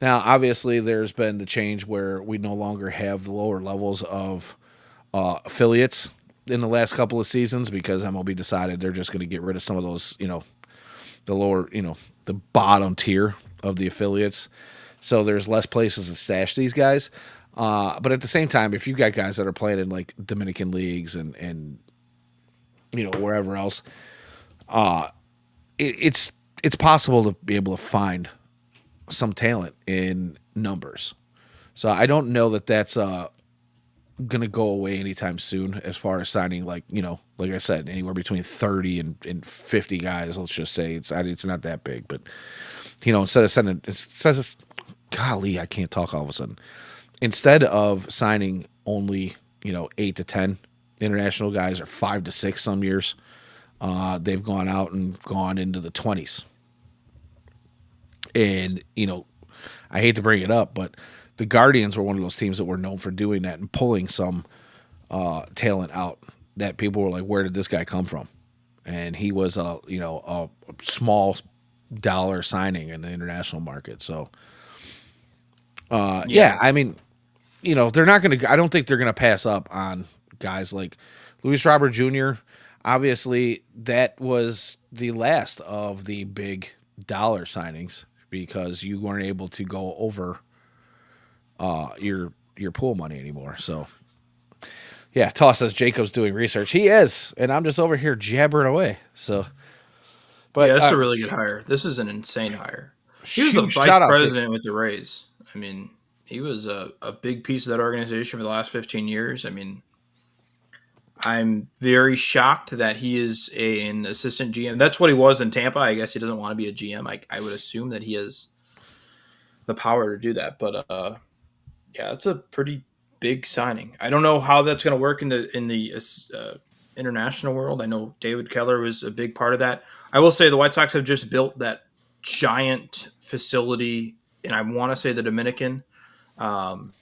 Now, obviously, there's been the change where we no longer have the lower levels of affiliates in the last couple of seasons, because MLB decided they're just going to get rid of some of those, the lower, the bottom tier of the affiliates. So there's less places to stash these guys. But at the same time, if you've got guys that are playing in like Dominican leagues and wherever else, it's possible to be able to find some talent in numbers. So I don't know that that's going to go away anytime soon as far as signing, like, like I said, anywhere between 30 and 50 guys. Let's just say it's not that big, but, instead of sending, it says, golly, I can't talk all of a sudden. Instead of signing only, 8 to 10 international guys or 5 to 6 some years, they've gone out and gone into the 20s. And, I hate to bring it up, but the Guardians were one of those teams that were known for doing that and pulling some talent out that people were like, where did this guy come from? And he was a small dollar signing in the international market. So, Yeah, yeah, I mean, they're not going to, I don't think they're going to pass up on guys like Luis Robert Jr. Obviously, that was the last of the big dollar signings because you weren't able to go over your pool money anymore. So, yeah, Toss says Jacob's doing research. He is, and I'm just over here jabbering away. So, yeah, but it's a really good hire. This is an insane hire. He was the huge vice shout out to president with the Rays. I mean, he was a big piece of that organization for the last 15 years. I mean, I'm very shocked that he is an assistant GM. That's what he was in Tampa. I guess he doesn't want to be a GM. I would assume that he has the power to do that. But yeah, it's a pretty big signing. I don't know how that's going to work in the international world. I know David Keller was a big part of that. I will say the White Sox have just built that giant facility, and I want to say the Dominican. Um,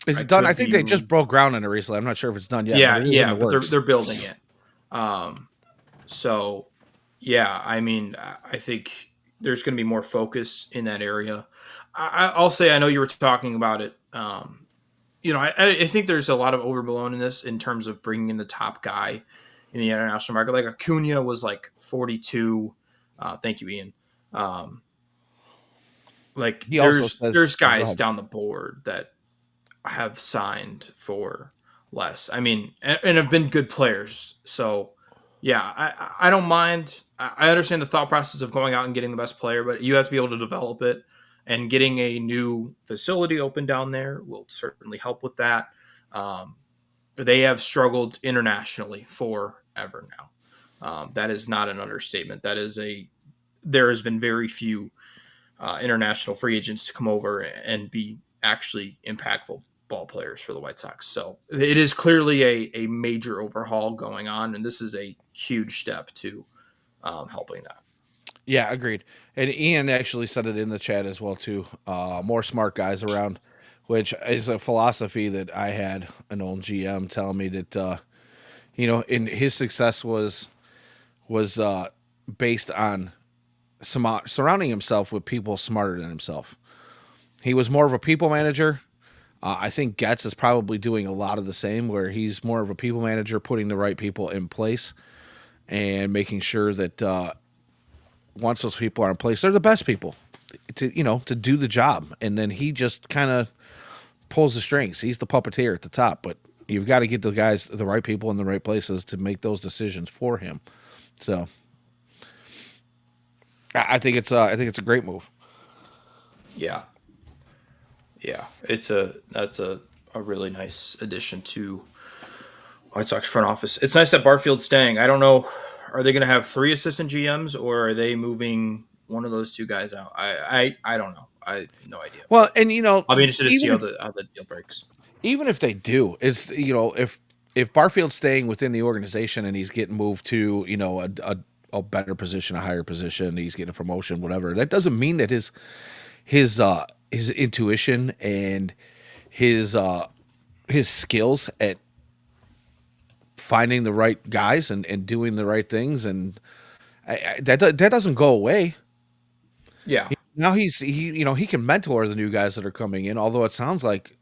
Is I it done? I could think be, they just broke ground on it recently. I'm not sure if it's done yet, but yeah, it is in yeah, the but they're works. they're building it. Um, so yeah, I mean, I think there's going to be more focus in that area. I'll say I know you were talking about it. I think there's a lot of overblown in this in terms of bringing in the top guy in the international market. Like Acuna was like 42. Thank you, Ian. Um, like He also there's says, oh, go guys ahead. down the board that have signed for less. I mean, and have been good players. So yeah, I don't mind. I understand the thought process of going out and getting the best player, but you have to be able to develop it. And getting a new facility open down there will certainly help with that. Um, they have struggled internationally forever now. That is not an understatement. There has been very few international free agents to come over and be actually impactful ball players for the White Sox. So it is clearly a major overhaul going on, and this is a huge step to helping that. Yeah, agreed. And Ian actually said it in the chat as well too. More smart guys around, which is a philosophy that I had an old GM telling me that in his success was based on surrounding himself with people smarter than himself. He was more of a people manager. I think Getz is probably doing a lot of the same, where he's more of a people manager, putting the right people in place and making sure that once those people are in place, they're the best people to do the job. And then he just kind of pulls the strings. He's the puppeteer at the top, but you've got to get the right people in the right places to make those decisions for him. So I think it's a great move. Yeah, yeah, that's a really nice addition to White Sox front office. It's nice that Barfield's staying. I don't know, are they going to have three assistant GMs or are they moving one of those two guys out? I don't know. I have no idea, Well, but and I'll be interested to see even if how the deal breaks. even if they do, it's if Barfield's staying within the organization and he's getting moved to a better position, a higher position, he's getting a promotion, whatever. That doesn't mean that his intuition and his his skills at finding the right guys and doing the right things and that doesn't go away. Yeah, Now he can mentor the new guys that are coming in. Although it sounds like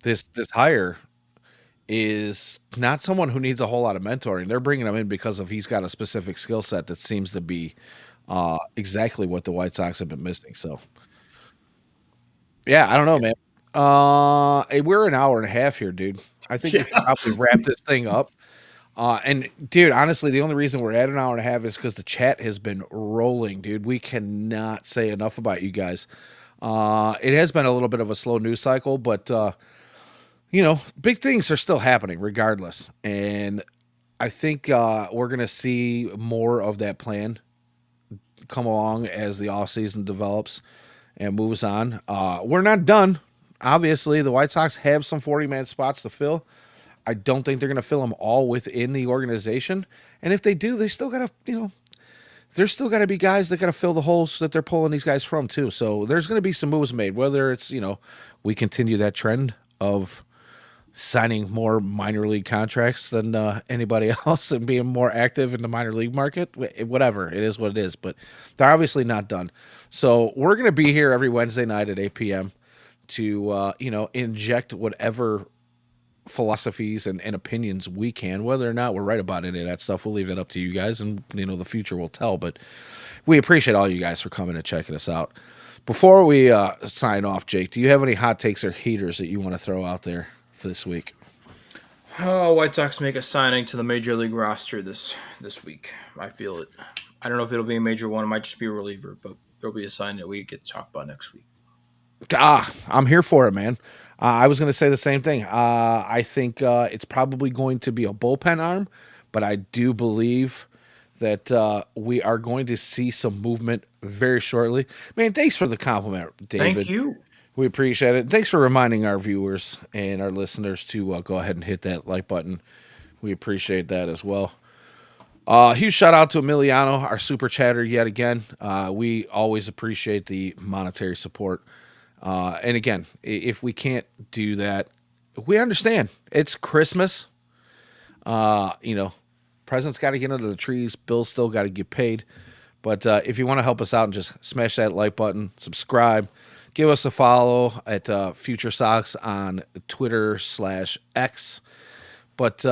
this hire is not someone who needs a whole lot of mentoring. They're bringing him in because of he's got a specific skill set that seems to be exactly what the White Sox have been missing. So yeah, I don't know, man. We're an hour and a half here, dude. I think we should yeah, probably wrap this thing up. And dude, honestly, the only reason we're at an hour and a half is because the chat has been rolling, dude. We cannot say enough about you guys. It has been a little bit of a slow news cycle, but big things are still happening regardless. And I think we're going to see more of that plan come along as the offseason develops and moves on. We're not done. Obviously, the White Sox have some 40-man spots to fill. I don't think they're going to fill them all within the organization. And if they do, they still got to, there's still got to be guys that got to fill the holes that they're pulling these guys from, too. So there's going to be some moves made, whether it's, we continue that trend of signing more minor league contracts than anybody else and being more active in the minor league market. Whatever, it is what it is. But they're obviously not done. So we're going to be here every Wednesday night at 8 p.m. to, inject whatever philosophies and opinions we can. Whether or not we're right about any of that stuff, we'll leave it up to you guys, and the future will tell. But we appreciate all you guys for coming and checking us out. Before we sign off, Jake, do you have any hot takes or heaters that you want to throw out there for this week? Oh, White Sox make a signing to the major league roster this week. I feel it. I don't know if it'll be a major one. It might just be a reliever, but there'll be a sign that we get to talk about next week. I'm here for it, man. I was going to say the same thing. I think it's probably going to be a bullpen arm, but I do believe that we are going to see some movement very shortly. Man, thanks for the compliment, Thank David. you. We appreciate it. Thanks for reminding our viewers and our listeners to go ahead and hit that like button. We appreciate that as well. Huge shout out to Emiliano, our super chatter yet again. We always appreciate the monetary support. And again, if we can't do that, we understand. It's Christmas. You know, presents got to get under the trees. Bills still got to get paid. But if you want to help us out and just smash that like button, subscribe, give us a follow at FutureSox on Twitter/X. But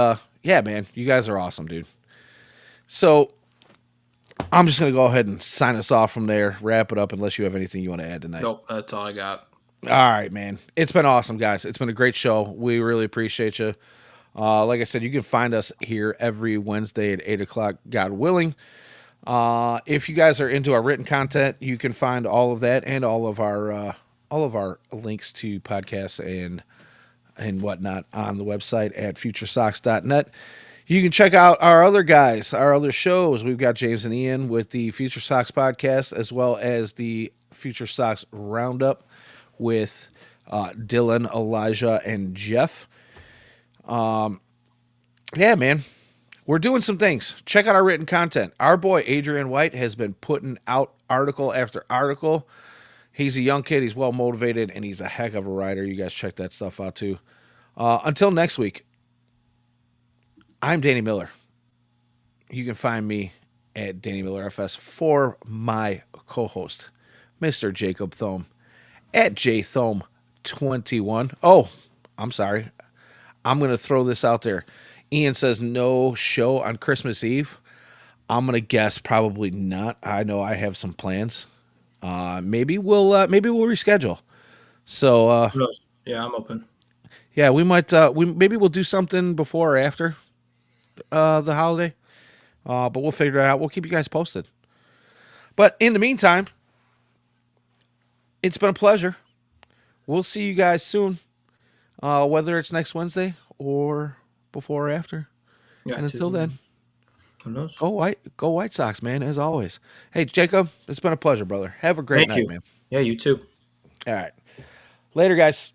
yeah, man, you guys are awesome, dude. So I'm just going to go ahead and sign us off from there, wrap it up, unless you have anything you want to add tonight. Nope, that's all I got. All right, man. It's been awesome, guys. It's been a great show. We really appreciate you. Like I said, you can find us here every Wednesday at 8 o'clock, God willing. If you guys are into our written content, you can find all of that and all of our links to podcasts and whatnot on the website at futuresox.net. You can check out our other guys, our other shows. We've got James and Ian with the Future Sox podcast, as well as the Future Sox Roundup with Dylan, Elijah, and Jeff. Yeah, man. We're doing some things. Check out our written content. Our boy Adrian White has been putting out article after article. He's a young kid. He's well motivated, and he's a heck of a writer. You guys check that stuff out too. Until next week, I'm Danny Miller. You can find me at Danny Miller FS for my co-host, Mr. Jacob Thome, at JThome21. Oh, I'm sorry. I'm going to throw this out there. Ian says no show on Christmas Eve. I'm going to guess probably not. I know I have some plans. Maybe we'll reschedule. So Who knows? Yeah, I'm open. yeah, we might maybe we'll do something before or after the holiday. But we'll figure it out. We'll keep you guys posted. But in the meantime, it's been a pleasure. We'll see you guys soon. Whether it's next Wednesday or before or after. Yeah, And until then, who knows? go White Sox, man, as always. Hey, Jacob, it's been a pleasure, brother. Have a great Thank night, you. man. Yeah, you too. All right. Later, guys.